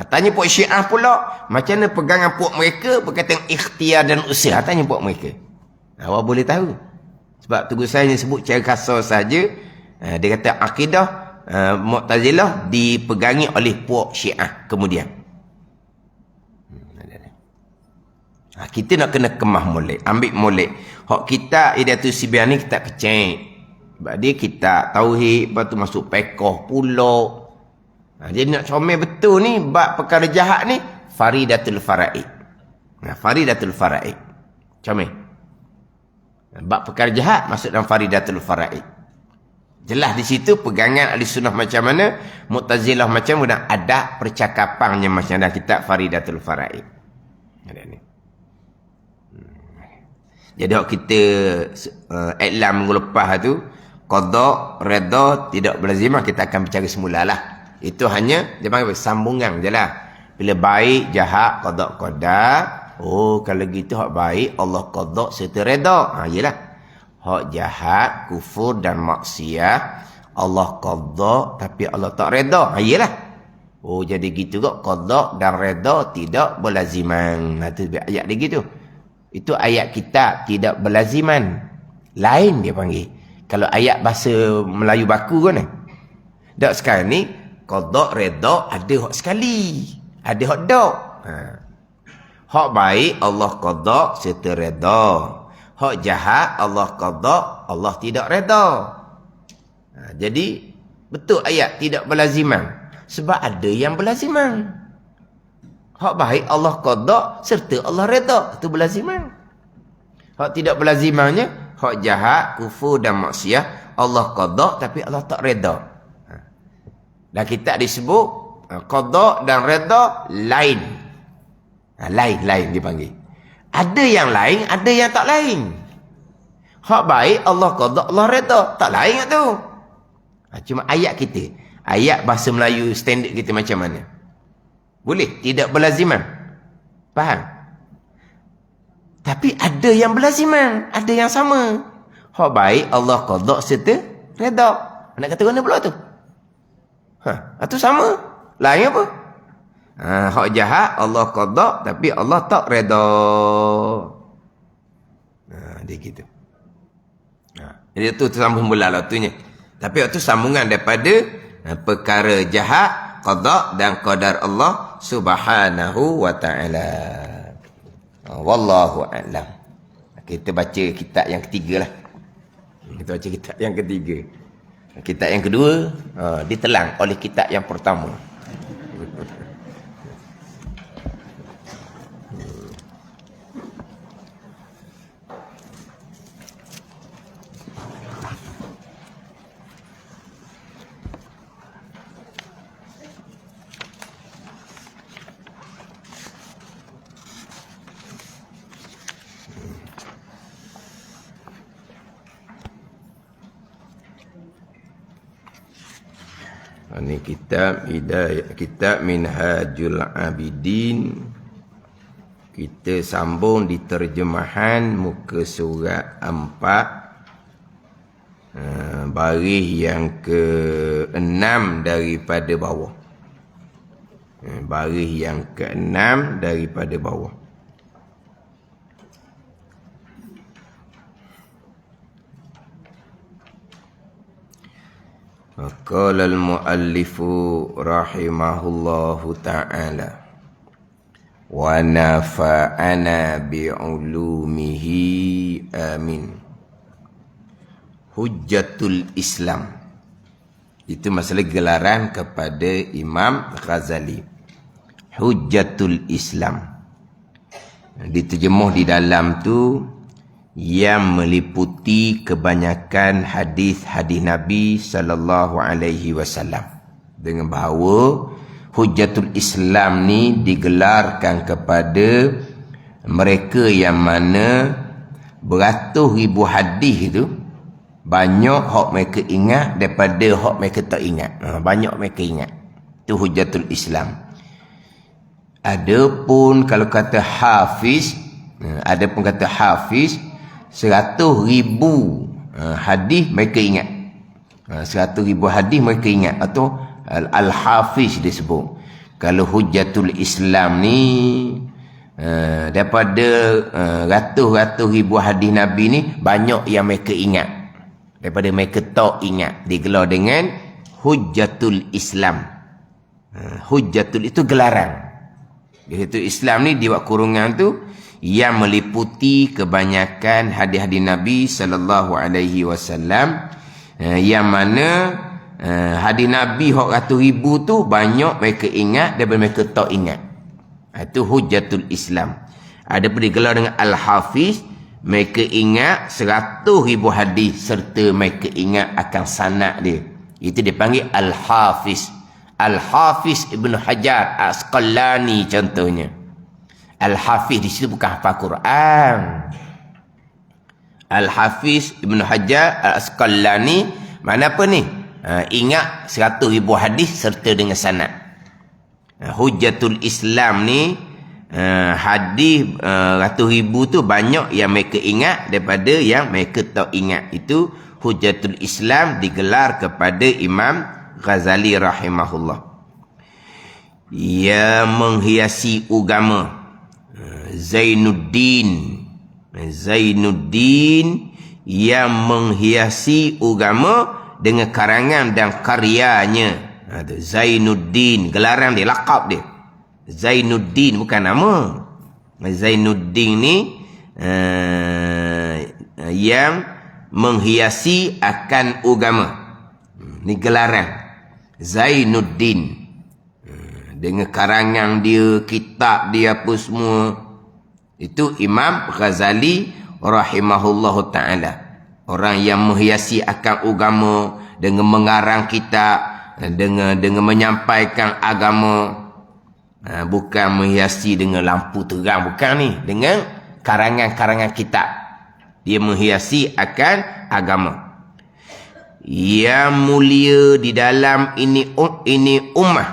Tanya puak Syiah pula, macam mana pegangan puak mereka berkaitan ikhtiar dan usaha. Tanya puak mereka. Awak boleh tahu. Sebab tugas saya ni sebut cara kasar saja. Dia kata akidah Mu'tazilah dipegangi oleh puak Syiah kemudian. Kita nak kena kemah molek, ambil molek. Hak kita Hidayatul Sibian ni kita kecek. Sebab dia kita tauhid, lepas tu masuk pekoh pula. Jadi nak comel betul ni bab perkara jahat ni Faridatul Faraid. Faridatul Faraid. Comel. Bab perkara jahat masuk dalam Faridatul Faraid. Jelas di situ pegangan ahli sunnah macam mana, Mu'tazilah macam mana, ada percakapannya macam dalam kitab Faridatul Faraid. Ada ni. Jadi kita iklan minggu lepas tu, qada, reda tidak berlazimah, kita akan bicara semula lah. Itu hanya dia panggil sambungan je lah. Bila baik, jahat, qada, qada. Oh, kalau gitu hak baik Allah qada serta reda. Yalah. Hak jahat, kufur dan maksiat Allah qada tapi Allah tak reda. Yalah. Oh, jadi gitu kok, qada dan reda tidak berlaziman. Itu ayat dia gitu. Itu ayat kitab tidak berlaziman. Lain dia panggil. Kalau ayat bahasa Melayu baku kan. Tak sekarang ni qada reda ada hak sekali. Ada hak dak. Hak baik Allah qada serta reda. Hak jahat Allah qada, Allah tidak reda. Jadi betul ayat tidak berlaziman. Sebab ada yang berlaziman. Hak baik Allah qada serta Allah reda. Itu berlaziman. Hak tidak berlazimannya, hak jahat, kufur dan maksiat Allah qada tapi Allah tak reda. Dan kita disebut qada dan reda lain. Lain dipanggil. Ada yang lain, ada yang tak lain. Hak baik Allah qada, Allah redha. Tak lain kat tu. Cuma ayat kita. Ayat bahasa Melayu standard kita macam mana? Boleh? Tidak berlaziman. Faham? Tapi ada yang berlaziman. Ada yang sama. Hak baik Allah qada serta redha. Nak kata mana pula tu? Itu sama. Lain apa? Hak jahat Allah qada tapi Allah tak redha. Dia gitu. Jadi tu sambung bola lah tunya. Tapi itu sambungan daripada perkara jahat, qada dan qadar Allah Subhanahu wa taala. Wallahu a'lam. Kita baca kitab yang ketiga lah. Kita baca kitab yang ketiga. Kitab yang kedua ditelang oleh kitab yang pertama. Ini kitab Hidayah, kitab Minhajul Abidin. Kita sambung di terjemahan muka surat 4, baris yang ke-6 daripada bawah. Baris yang ke-6 daripada bawah. Qala al-muallifu rahimahullahu ta'ala wa nafa'ana bi'ulumihi amin. Hujjatul Islam. Itu masalah gelaran kepada Imam Ghazali. Hujjatul Islam. Diterjemuh di dalam tu yang meliputi kebanyakan hadis-hadis Nabi sallallahu alaihi wasallam. Dengan bahawa Hujjatul Islam ni digelarkan kepada mereka yang mana beratus ribu hadis itu banyak hak mereka ingat daripada hak mereka tak ingat. Banyak mereka ingat. Itu Hujjatul Islam. Adapun kalau kata hafiz, adapun kata hafiz 100,000 hadis mereka ingat. 100,000 hadis mereka ingat. Atau Al-Hafiz disebut. Kalau Hujjatul Islam ni daripada ratus-ratus ribu hadis Nabi ni banyak yang mereka ingat daripada mereka tak ingat. Digelar dengan Hujjatul Islam. Hujjatul itu gelaran. Hujjatul Islam ni dibuat kurungan tu yang meliputi kebanyakan hadis-hadis Nabi sallallahu alaihi wasallam, yang mana hadis Nabi hak ratus ribu tu banyak mereka ingat daripada mereka tak ingat. Itu Hujjatul Islam. Ada pun digelar dengan Al-Hafiz, mereka ingat 100,000 hadis serta mereka ingat akan sanad dia. Itu dipanggil Al-Hafiz. Al-Hafiz Ibn Hajar Asqalani contohnya. Al-Hafiz di situ bukan hafal Quran. Al-Hafiz Ibn Hajar Al-Asqalani mana apa ni? Ingat 100,000 hadis serta dengan sanad. Hujjatul Islam ni hadis ratus ribu tu banyak yang mereka ingat daripada yang mereka tak ingat. Itu Hujjatul Islam digelar kepada Imam Ghazali rahimahullah. Ia menghiasi agama. Zainuddin yang menghiasi agama dengan karangan dan karyanya. Zainuddin, gelaran dia, lakab dia. Zainuddin bukan nama. Zainuddin ni yang menghiasi akan agama. Ni gelaran Zainuddin. Dengan karangan dia, kitab dia apa semua. Itu Imam Ghazali rahimahullahu ta'ala. Orang yang menghiasi akan agama dengan mengarang kitab, dengan menyampaikan agama. Bukan menghiasi dengan lampu terang, bukan ni. Dengan karangan-karangan kitab. Dia menghiasi akan agama. Yang mulia di dalam ini ummah.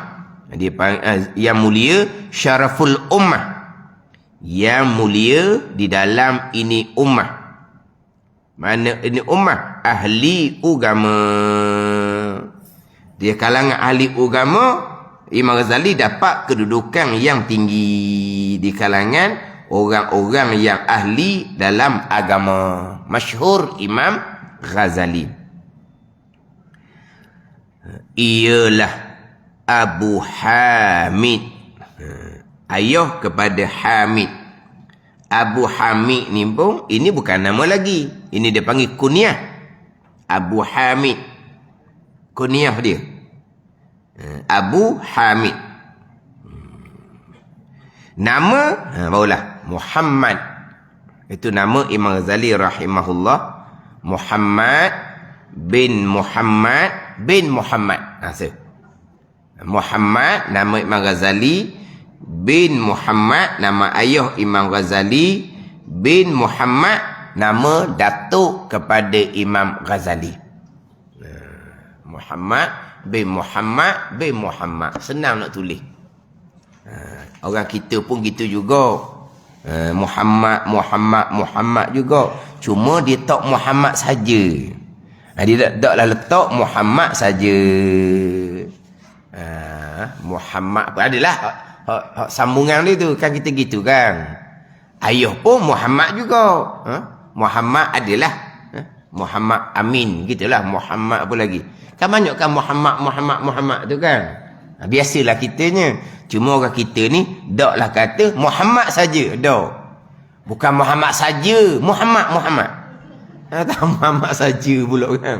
Dia yang mulia syaraful ummah. Yang mulia di dalam ini ummah. Mana ini ummah? Ahli agama. Dia kalangan ahli agama. Imam Ghazali dapat kedudukan yang tinggi di kalangan orang-orang yang ahli dalam agama. Masyhur Imam Ghazali. Ialah Abu Hamid. Ayah kepada Hamid. Abu Hamid ni pun, ini bukan nama lagi. Ini dia panggil kunyah. Abu Hamid. Kunyah dia. Abu Hamid. Nama, barulah Muhammad. Itu nama Imam Ghazali rahimahullah. Muhammad bin Muhammad bin Muhammad. Muhammad, nama Imam Ghazali. Bin Muhammad, nama ayah Imam Ghazali. Bin Muhammad, nama datuk kepada Imam Ghazali. Muhammad bin Muhammad bin Muhammad. Senang nak tulis. Orang kita pun gitu juga. Muhammad juga. Cuma dia tak Muhammad saja. Dia taklah letak Muhammad saja. Muhammad adalah sambungan dia tu kan, kita gitu kan. Ayah pun Muhammad juga. Muhammad adalah Muhammad Amin gitulah. Muhammad apa lagi? Kan banyak kan Muhammad tu kan. Biasalah kitanya. Cuma orang kita ni daklah kata Muhammad saja. Dak. Bukan Muhammad saja, Muhammad. Tak Muhammad saja pula kan.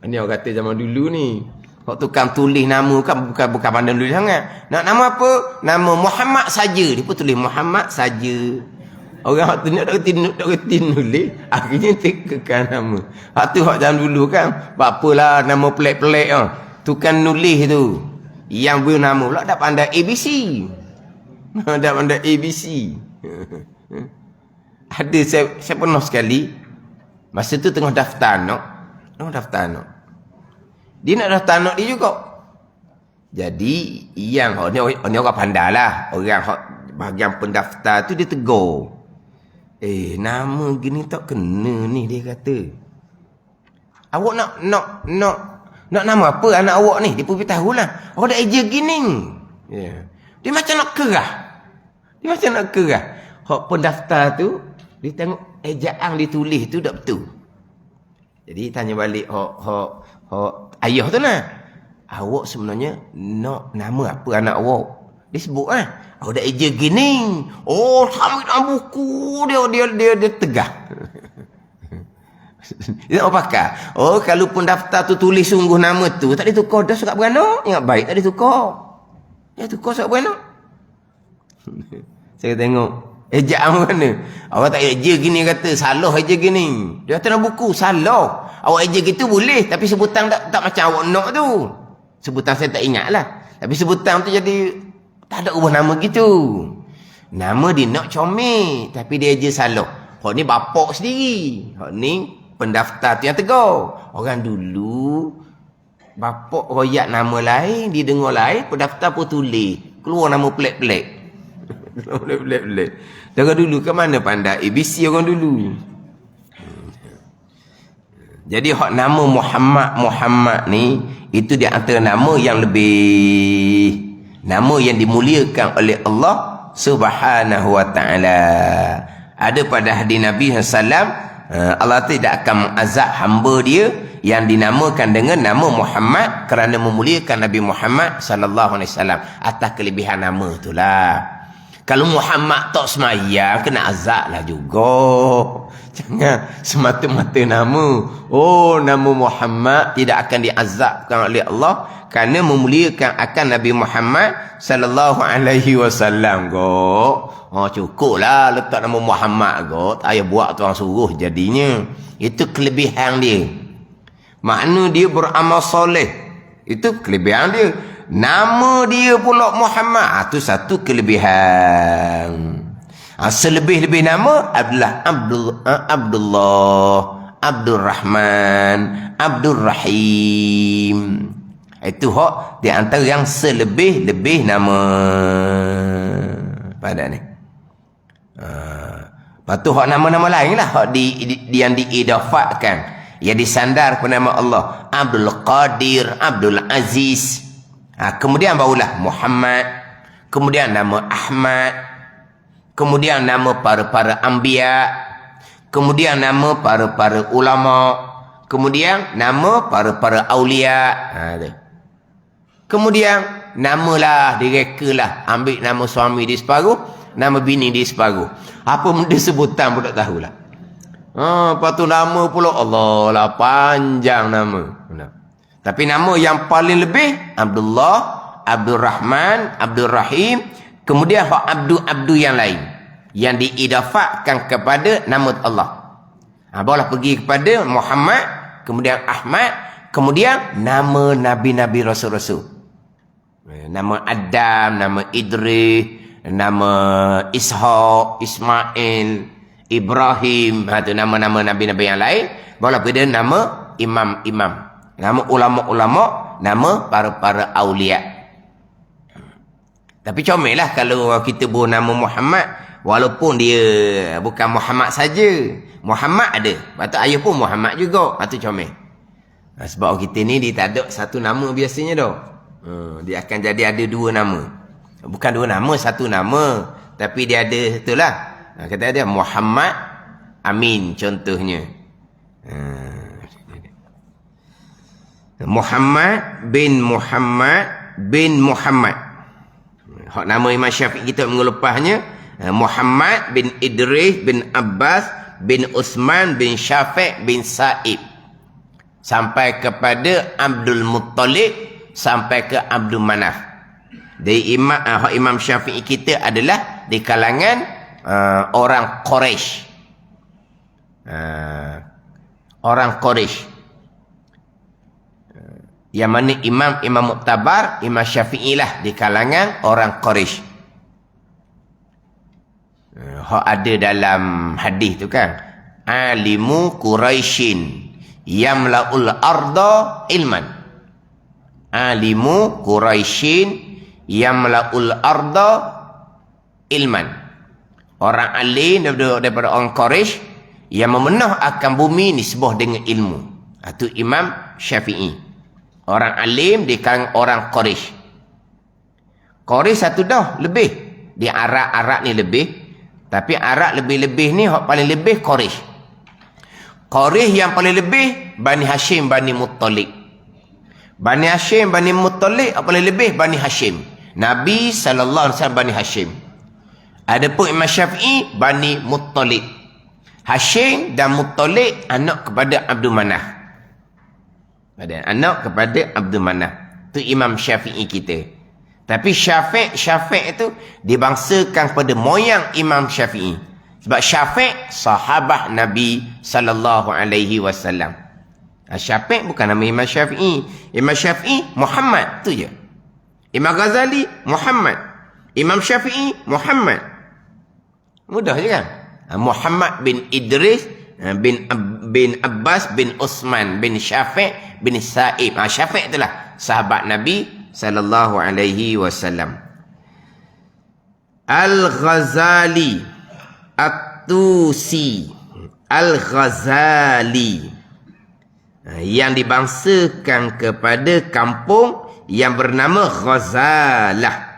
Ini orang kata zaman dulu ni. Hak tukang tulis nama kan bukan pandai tulis sangat. Nak nama apa? Nama Muhammad saja. Dia pun tulis Muhammad saja. Orang hak tu nak reti nulis, akhirnya tekan nama. Hak tu hak zaman dulu kan. Apalah nama pelik-pelik tukang nulis tu. Yang bernama pula dah pandai ABC. Dah pandai ABC. Ada saya pernah sekali masa tu tengah daftar anak. Dia nak daftar anak dia juga. Jadi yang ni orang pandai lah. Orang bahagian pendaftar tu dia tegur. Nama gini tak kena ni, dia kata. Awak nak nama apa anak awak ni? Dia pun beritahu lah. Awak dah eja gini. Yeah. Dia macam nak kerah. Hak pendaftar tu dia tengok ejaan ditulis tu tak betul. Jadi tanya balik hak ayah tu lah. Awak sebenarnya nak nama apa anak awak? Dia sebut awak dah eja gini. Oh, sambil dalam buku dia tegah. Dia nak pakai. Oh, kalau pun daftar tu tulis sungguh nama tu, tak ditukar dah surat beranak. Ingat baik tak ditukar. Ya tukar surat beranak. Saya tengok ejaan mana. Awak tak eja gini kata, salah eja gini. Dia kata dalam buku, salah. Awak eja gitu boleh, tapi sebutan tak macam awak nak tu. Sebutan saya tak ingat lah. Tapi sebutan tu jadi tak ada ubah nama gitu. Nama dia nak comel, tapi dia eja salah. Hak ni bapak sendiri. Hak ni pendaftar tu yang tegur. Orang dulu bapak royak nama lain, dia dengar lain, pendaftar pun tulis. Keluar nama pelik-pelik. Pelik-pelik. Orang dulu ke mana pandai ABC orang dulu. Jadi hak nama Muhammad ni, itu di antara nama yang lebih, nama yang dimuliakan oleh Allah Subhanahu wa ta'ala. Ada pada hadis Nabi SAW, Allah tidak akan mengazab hamba dia yang dinamakan dengan nama Muhammad kerana memuliakan Nabi Muhammad sallallahu alaihi wasallam. Atas kelebihan nama itulah. Kalau Muhammad tak semayang, kena azab lah juga. Jangan semata-mata nama. Oh, nama Muhammad tidak akan diazabkan oleh Allah kerana memuliakan akan Nabi Muhammad sallallahu alaihi wasallam. Cukuplah letak nama Muhammad Tak payah buat tuan suruh jadinya. Itu kelebihan dia. Makna dia beramal soleh. Itu kelebihan dia. Nama dia pula Muhammad. Itu satu kelebihan. Selebih-lebih nama adalah Abdullah, Abdul Rahman, Abdul Rahim. Itu hak di antara yang selebih-lebih nama pada ni. Lepas tu hak nama-nama lain lah hak yang diidafatkan, yang disandar kepada nama Allah. Abdul Qadir, Abdul Aziz. Kemudian barulah Muhammad, kemudian nama Ahmad, kemudian nama para anbiya, kemudian nama para ulama, kemudian nama para aulia. Kemudian namalah direkalah, ambil nama suami di separuh, nama bini di separuh. Apa benda sebutan pun tak tahulah. Lepas tu nama pula Allah lah, panjang nama. Tapi nama yang paling lebih Abdullah, Abdul Rahman, Abdul Rahim, kemudian hak abdu yang lain yang diidafatkan kepada nama Allah. Barulah pergi kepada Muhammad, kemudian Ahmad, kemudian nama nabi-nabi rasul-rasul. Nama Adam, nama Idris, nama Ishaq, Ismail, Ibrahim, itu nama-nama nabi-nabi yang lain. Barulah pada nama imam-imam, nama ulama-ulama, nama para aulia. Tapi comel lah kalau kita buat nama Muhammad, walaupun dia bukan Muhammad saja. Muhammad ada, patut ayah pun Muhammad juga. Itu comel. Sebab kita ni dia tak ada satu nama biasanya dah. Dia akan jadi ada dua nama. Bukan dua nama, satu nama. Tapi dia ada, itulah. Kata dia Muhammad Amin contohnya. Muhammad bin Muhammad bin Muhammad. Hak nama Imam Syafi'i kita minggu lepasnya Muhammad bin Idris bin Abbas bin Uthman bin Syafi' bin Sa'ib, sampai kepada Abdul Muttalib, sampai ke Abdul Manaf. Dari Imam Syafi'i kita adalah di kalangan orang Quraisy. Orang Quraisy. Yang mana Imam Muktabar, Imam Syafi'i lah di kalangan orang Quraisy. Hak ada dalam hadis tu kan, alimu Quraisyin yamla'ul arda ilman. Alimu Quraisyin yamla'ul arda ilman. Orang alim daripada orang Quraisy yang memenuh akan bumi nisbah dengan ilmu. Itu Imam Syafi'i. Orang alim di kalangan orang Quraisy. Quraisy satu dah lebih. Di Arab ni lebih. Tapi Arab lebih-lebih ni paling lebih Quraisy. Quraisy yang paling lebih Bani Hashim, Bani Muttalib. Bani Hashim, Bani Muttalib paling lebih Bani Hashim. Nabi SAW Bani Hashim. Adapun Imam Syafi'i Bani Muttalib. Hashim dan Muttalib anak kepada Abdul Manaf. Anak kepada Abdul Manaf. Itu Imam Syafi'i kita. Tapi Syafi' itu dibangsakan pada moyang Imam Syafi'i. Sebab Syafi' sahabat Nabi sallallahu alaihi wasallam. Syafi' bukan nama Imam Syafi'i. Imam Syafi'i Muhammad, tu je. Imam Ghazali Muhammad. Imam Syafi'i Muhammad. Mudah je kan? Muhammad bin Idris bin Abbas bin Uthman bin Syafi' bin Sa'ib. Syafi' itulah sahabat Nabi sallallahu alaihi wasallam. Al-Ghazali At-Tusi Al-Ghazali, yang dibangsakan kepada kampung yang bernama Ghazalah.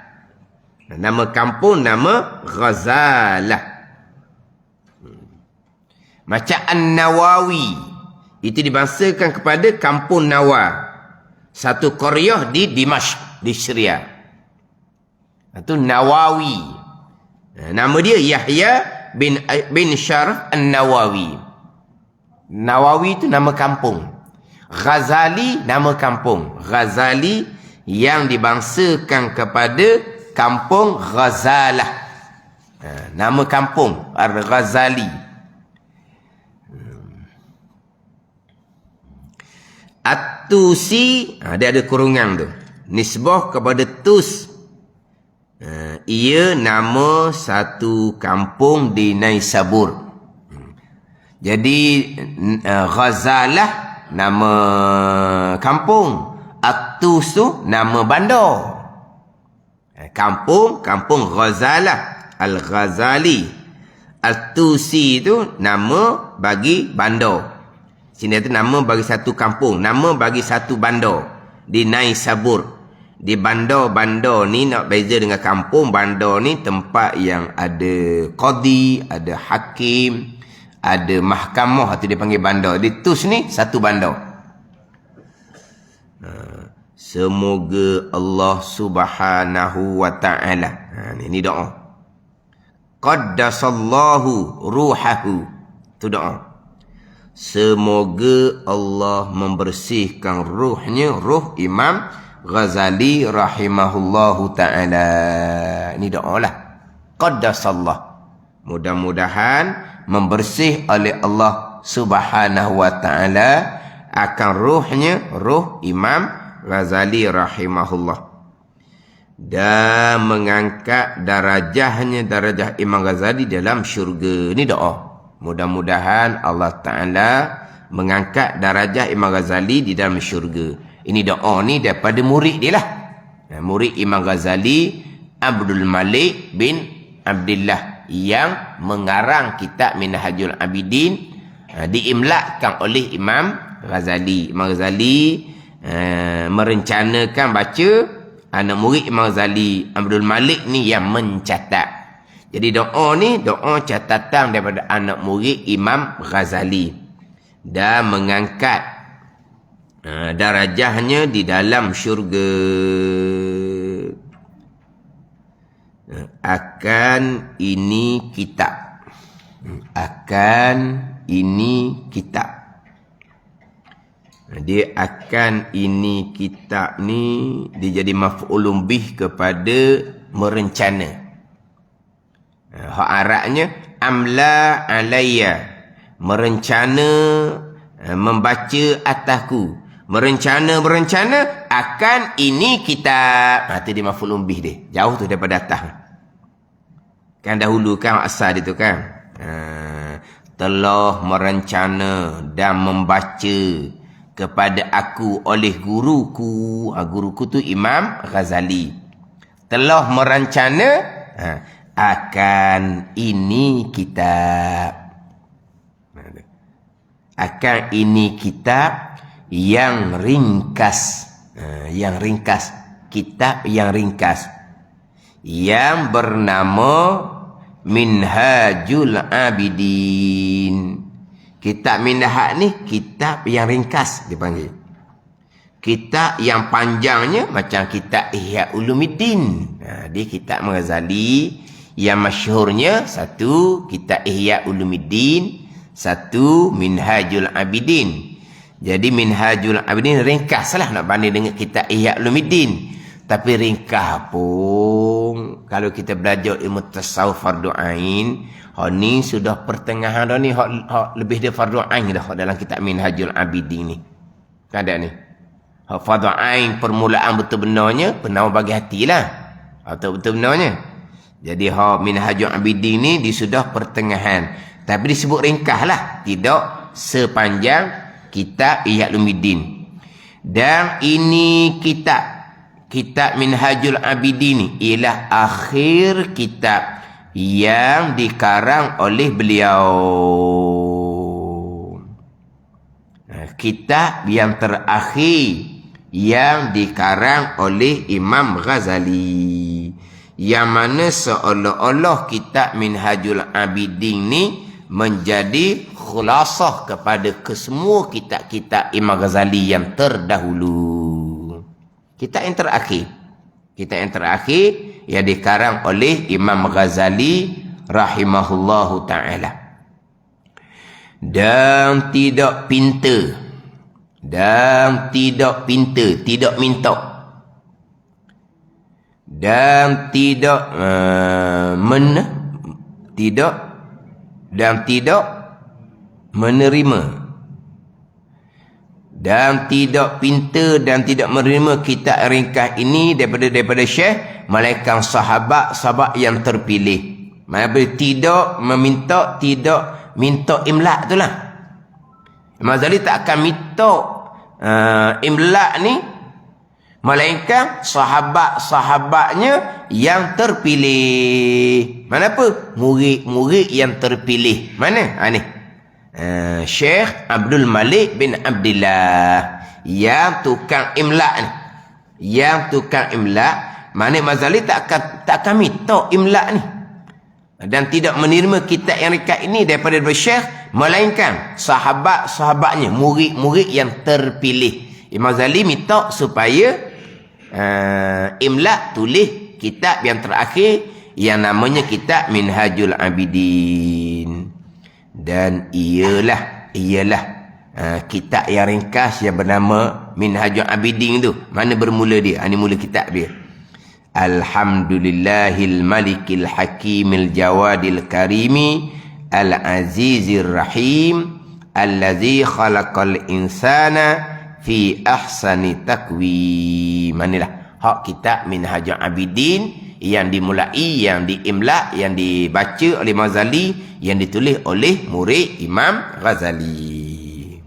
Nama kampung nama Ghazalah. Macam An-Nawawi, itu dibangsakan kepada kampung Nawa, satu qaryah di Dimashq, di Syria. Itu Nawawi. Nama dia Yahya bin Syaraf An-Nawawi. Nawawi itu nama kampung. Ghazali nama kampung. Ghazali yang dibangsakan kepada kampung Ghazalah. Nama kampung Al-Ghazali. At-Tusi, dia ada kurungan tu. Nisbah kepada Tus. ia nama satu kampung di Naisabur. Jadi Ghazalah nama kampung, At-Tus tu nama bandar. Kampung Ghazalah Al-Ghazali. Al-Tusi tu nama bagi bandar. Sini tu nama bagi satu kampung, nama bagi satu bandar di Naisabur. Di bandar ni nak beza dengan kampung. Bandar ni tempat yang ada qadi, ada hakim, ada mahkamah, atau dia panggil bandar. Di Tus ni satu bandar. Semoga Allah Subhanahu wa ta'ala, ni doa, qaddasallahu ruhahu, tu doa. Semoga Allah membersihkan ruhnya, ruh Imam Ghazali rahimahullahu ta'ala. Ini doa lah. Qaddasallah. Mudah-mudahan membersih oleh Allah Subhanahu wa ta'ala akan ruhnya, ruh Imam Ghazali rahimahullah. Dan mengangkat darajahnya, darajah Imam Ghazali dalam syurga. Ini doa. Mudah-mudahan Allah Ta'ala mengangkat darajah Imam Ghazali di dalam syurga. Ini doa ni daripada murid dia lah. Murid Imam Ghazali, Abdul Malik bin Abdullah, yang mengarang kitab Minhajul Abidin, diimlakkan oleh Imam Ghazali. Imam Ghazali merencanakan baca, anak murid Imam Ghazali, Abdul Malik ni yang mencatat. Jadi doa ni doa catatan daripada anak murid Imam Ghazali, dan mengangkat darajahnya di dalam syurga. Akan ini kitab. Akan ini kitab. Dia akan ini kitab ni dia jadi maf'ulun bih kepada merencana. Hak Arabnya amla alayya, merencana, membaca atasku. Merencana akan ini kitab. Itu dia maf'ulun bih dia. Jauh tu daripada atas. Kan dahulu kan asal dia tu kan. Telah merencana dan membaca kepada aku oleh guruku. Guruku tu Imam Ghazali. Telah merencana akan ini kitab. Akan ini kitab yang ringkas. Yang ringkas. Kitab yang ringkas. Yang bernama Minhajul Abidin. Kitab Minhaj ni kitab yang ringkas dipanggil. Kitab yang panjangnya macam kitab Ihya Ulumuddin. Dia kitab Ghazali. Yang masyhurnya satu kitab Ihya Ulumuddin, satu Minhajul Abidin. Jadi Minhajul Abidin ringkas lah nak banding dengan kitab Ihya Ulumuddin. Tapi ringkas pun kalau kita belajar ilmu tasawuf fardu ain, ni sudah pertengahan dah ni, lebih dia fardu ain dah dalam kitab Minhajul Abidin ni. Ada ni. Fardu ain permulaan betul-benarnya penawar bagi hatilah. Atau betul-benarnya. Jadi Minhajul Abidin ni dia sudah pertengahan. Tapi disebut ringkas lah. Tidak sepanjang kitab Ihya Ulumuddin. Dan ini kitab Minhajul Abidin ni ialah akhir kitab yang dikarang oleh beliau. Kitab yang terakhir yang dikarang oleh Imam Ghazali. Yang mana seolah-olah kitab Minhajul Abidin ni menjadi khulasah kepada kesemua kitab-kitab Imam Ghazali yang terdahulu. Kitab yang terakhir. Kitab yang terakhir yang dikarang oleh Imam Ghazali rahimahullahu ta'ala. Dan tidak pinta. Tidak minta. Dan tidak menerima. dan tidak pinta dan tidak menerima kitab ringkas ini daripada Syekh melainkan sahabat yang terpilih. Tidak minta imla' itulah. Imam Ghazali tak akan minta imla' ni melainkan sahabat-sahabatnya yang terpilih. Mana apa? Murid-murid yang terpilih. Mana? Ni. Syekh Abdul Malik bin Abdillah yang tukang imla' ni. Yang tukang imla', mana Imam Ghazali tak akan minta imla' ni. Dan tidak menerima kitab yang ringkas ini daripada Syekh melainkan sahabat-sahabatnya, murid-murid yang terpilih. Imam Ghazali minta supaya imla' tulis kitab yang terakhir yang namanya kitab Minhajul Abidin. Dan ialah kitab yang ringkas yang bernama Minhajul Abidin tu. Mana bermula dia? Ini mula kitab dia. Alhamdulillahil malikil hakimil jawadil karimi al-azizir rahim allazi khalaqal insana fi ahsani takwim. Manilah hak kitab Minhajul Abidin yang dimulai, yang diimla, yang dibaca oleh Imam Ghazali, yang ditulis oleh murid Imam Ghazali.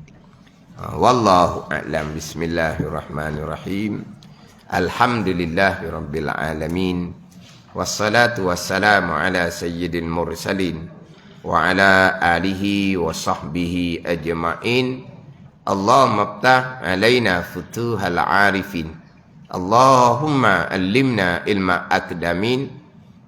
Wallahu a'lam. Bismillahirrahmanirrahim. Alhamdulillahirabbil alamin. Wassalatu wassalamu ala sayyidil mursalin wa ala alihi wa sahbihi ajma'in. Allahumma aftah alaina futuhal arifin. Allahumma allimna ilma akdamin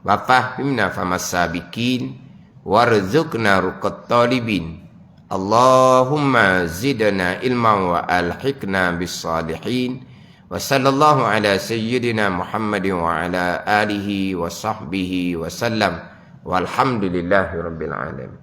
wa fahimna famas sabiqin warzuqna ruqat talibin. Allahumma zidna ilman wa alhiqna bis salihin. Wa sallallahu ala sayyidina Muhammadin wa ala alihi wa sahbihi wa sallam. Walhamdulillahi rabbil alamin.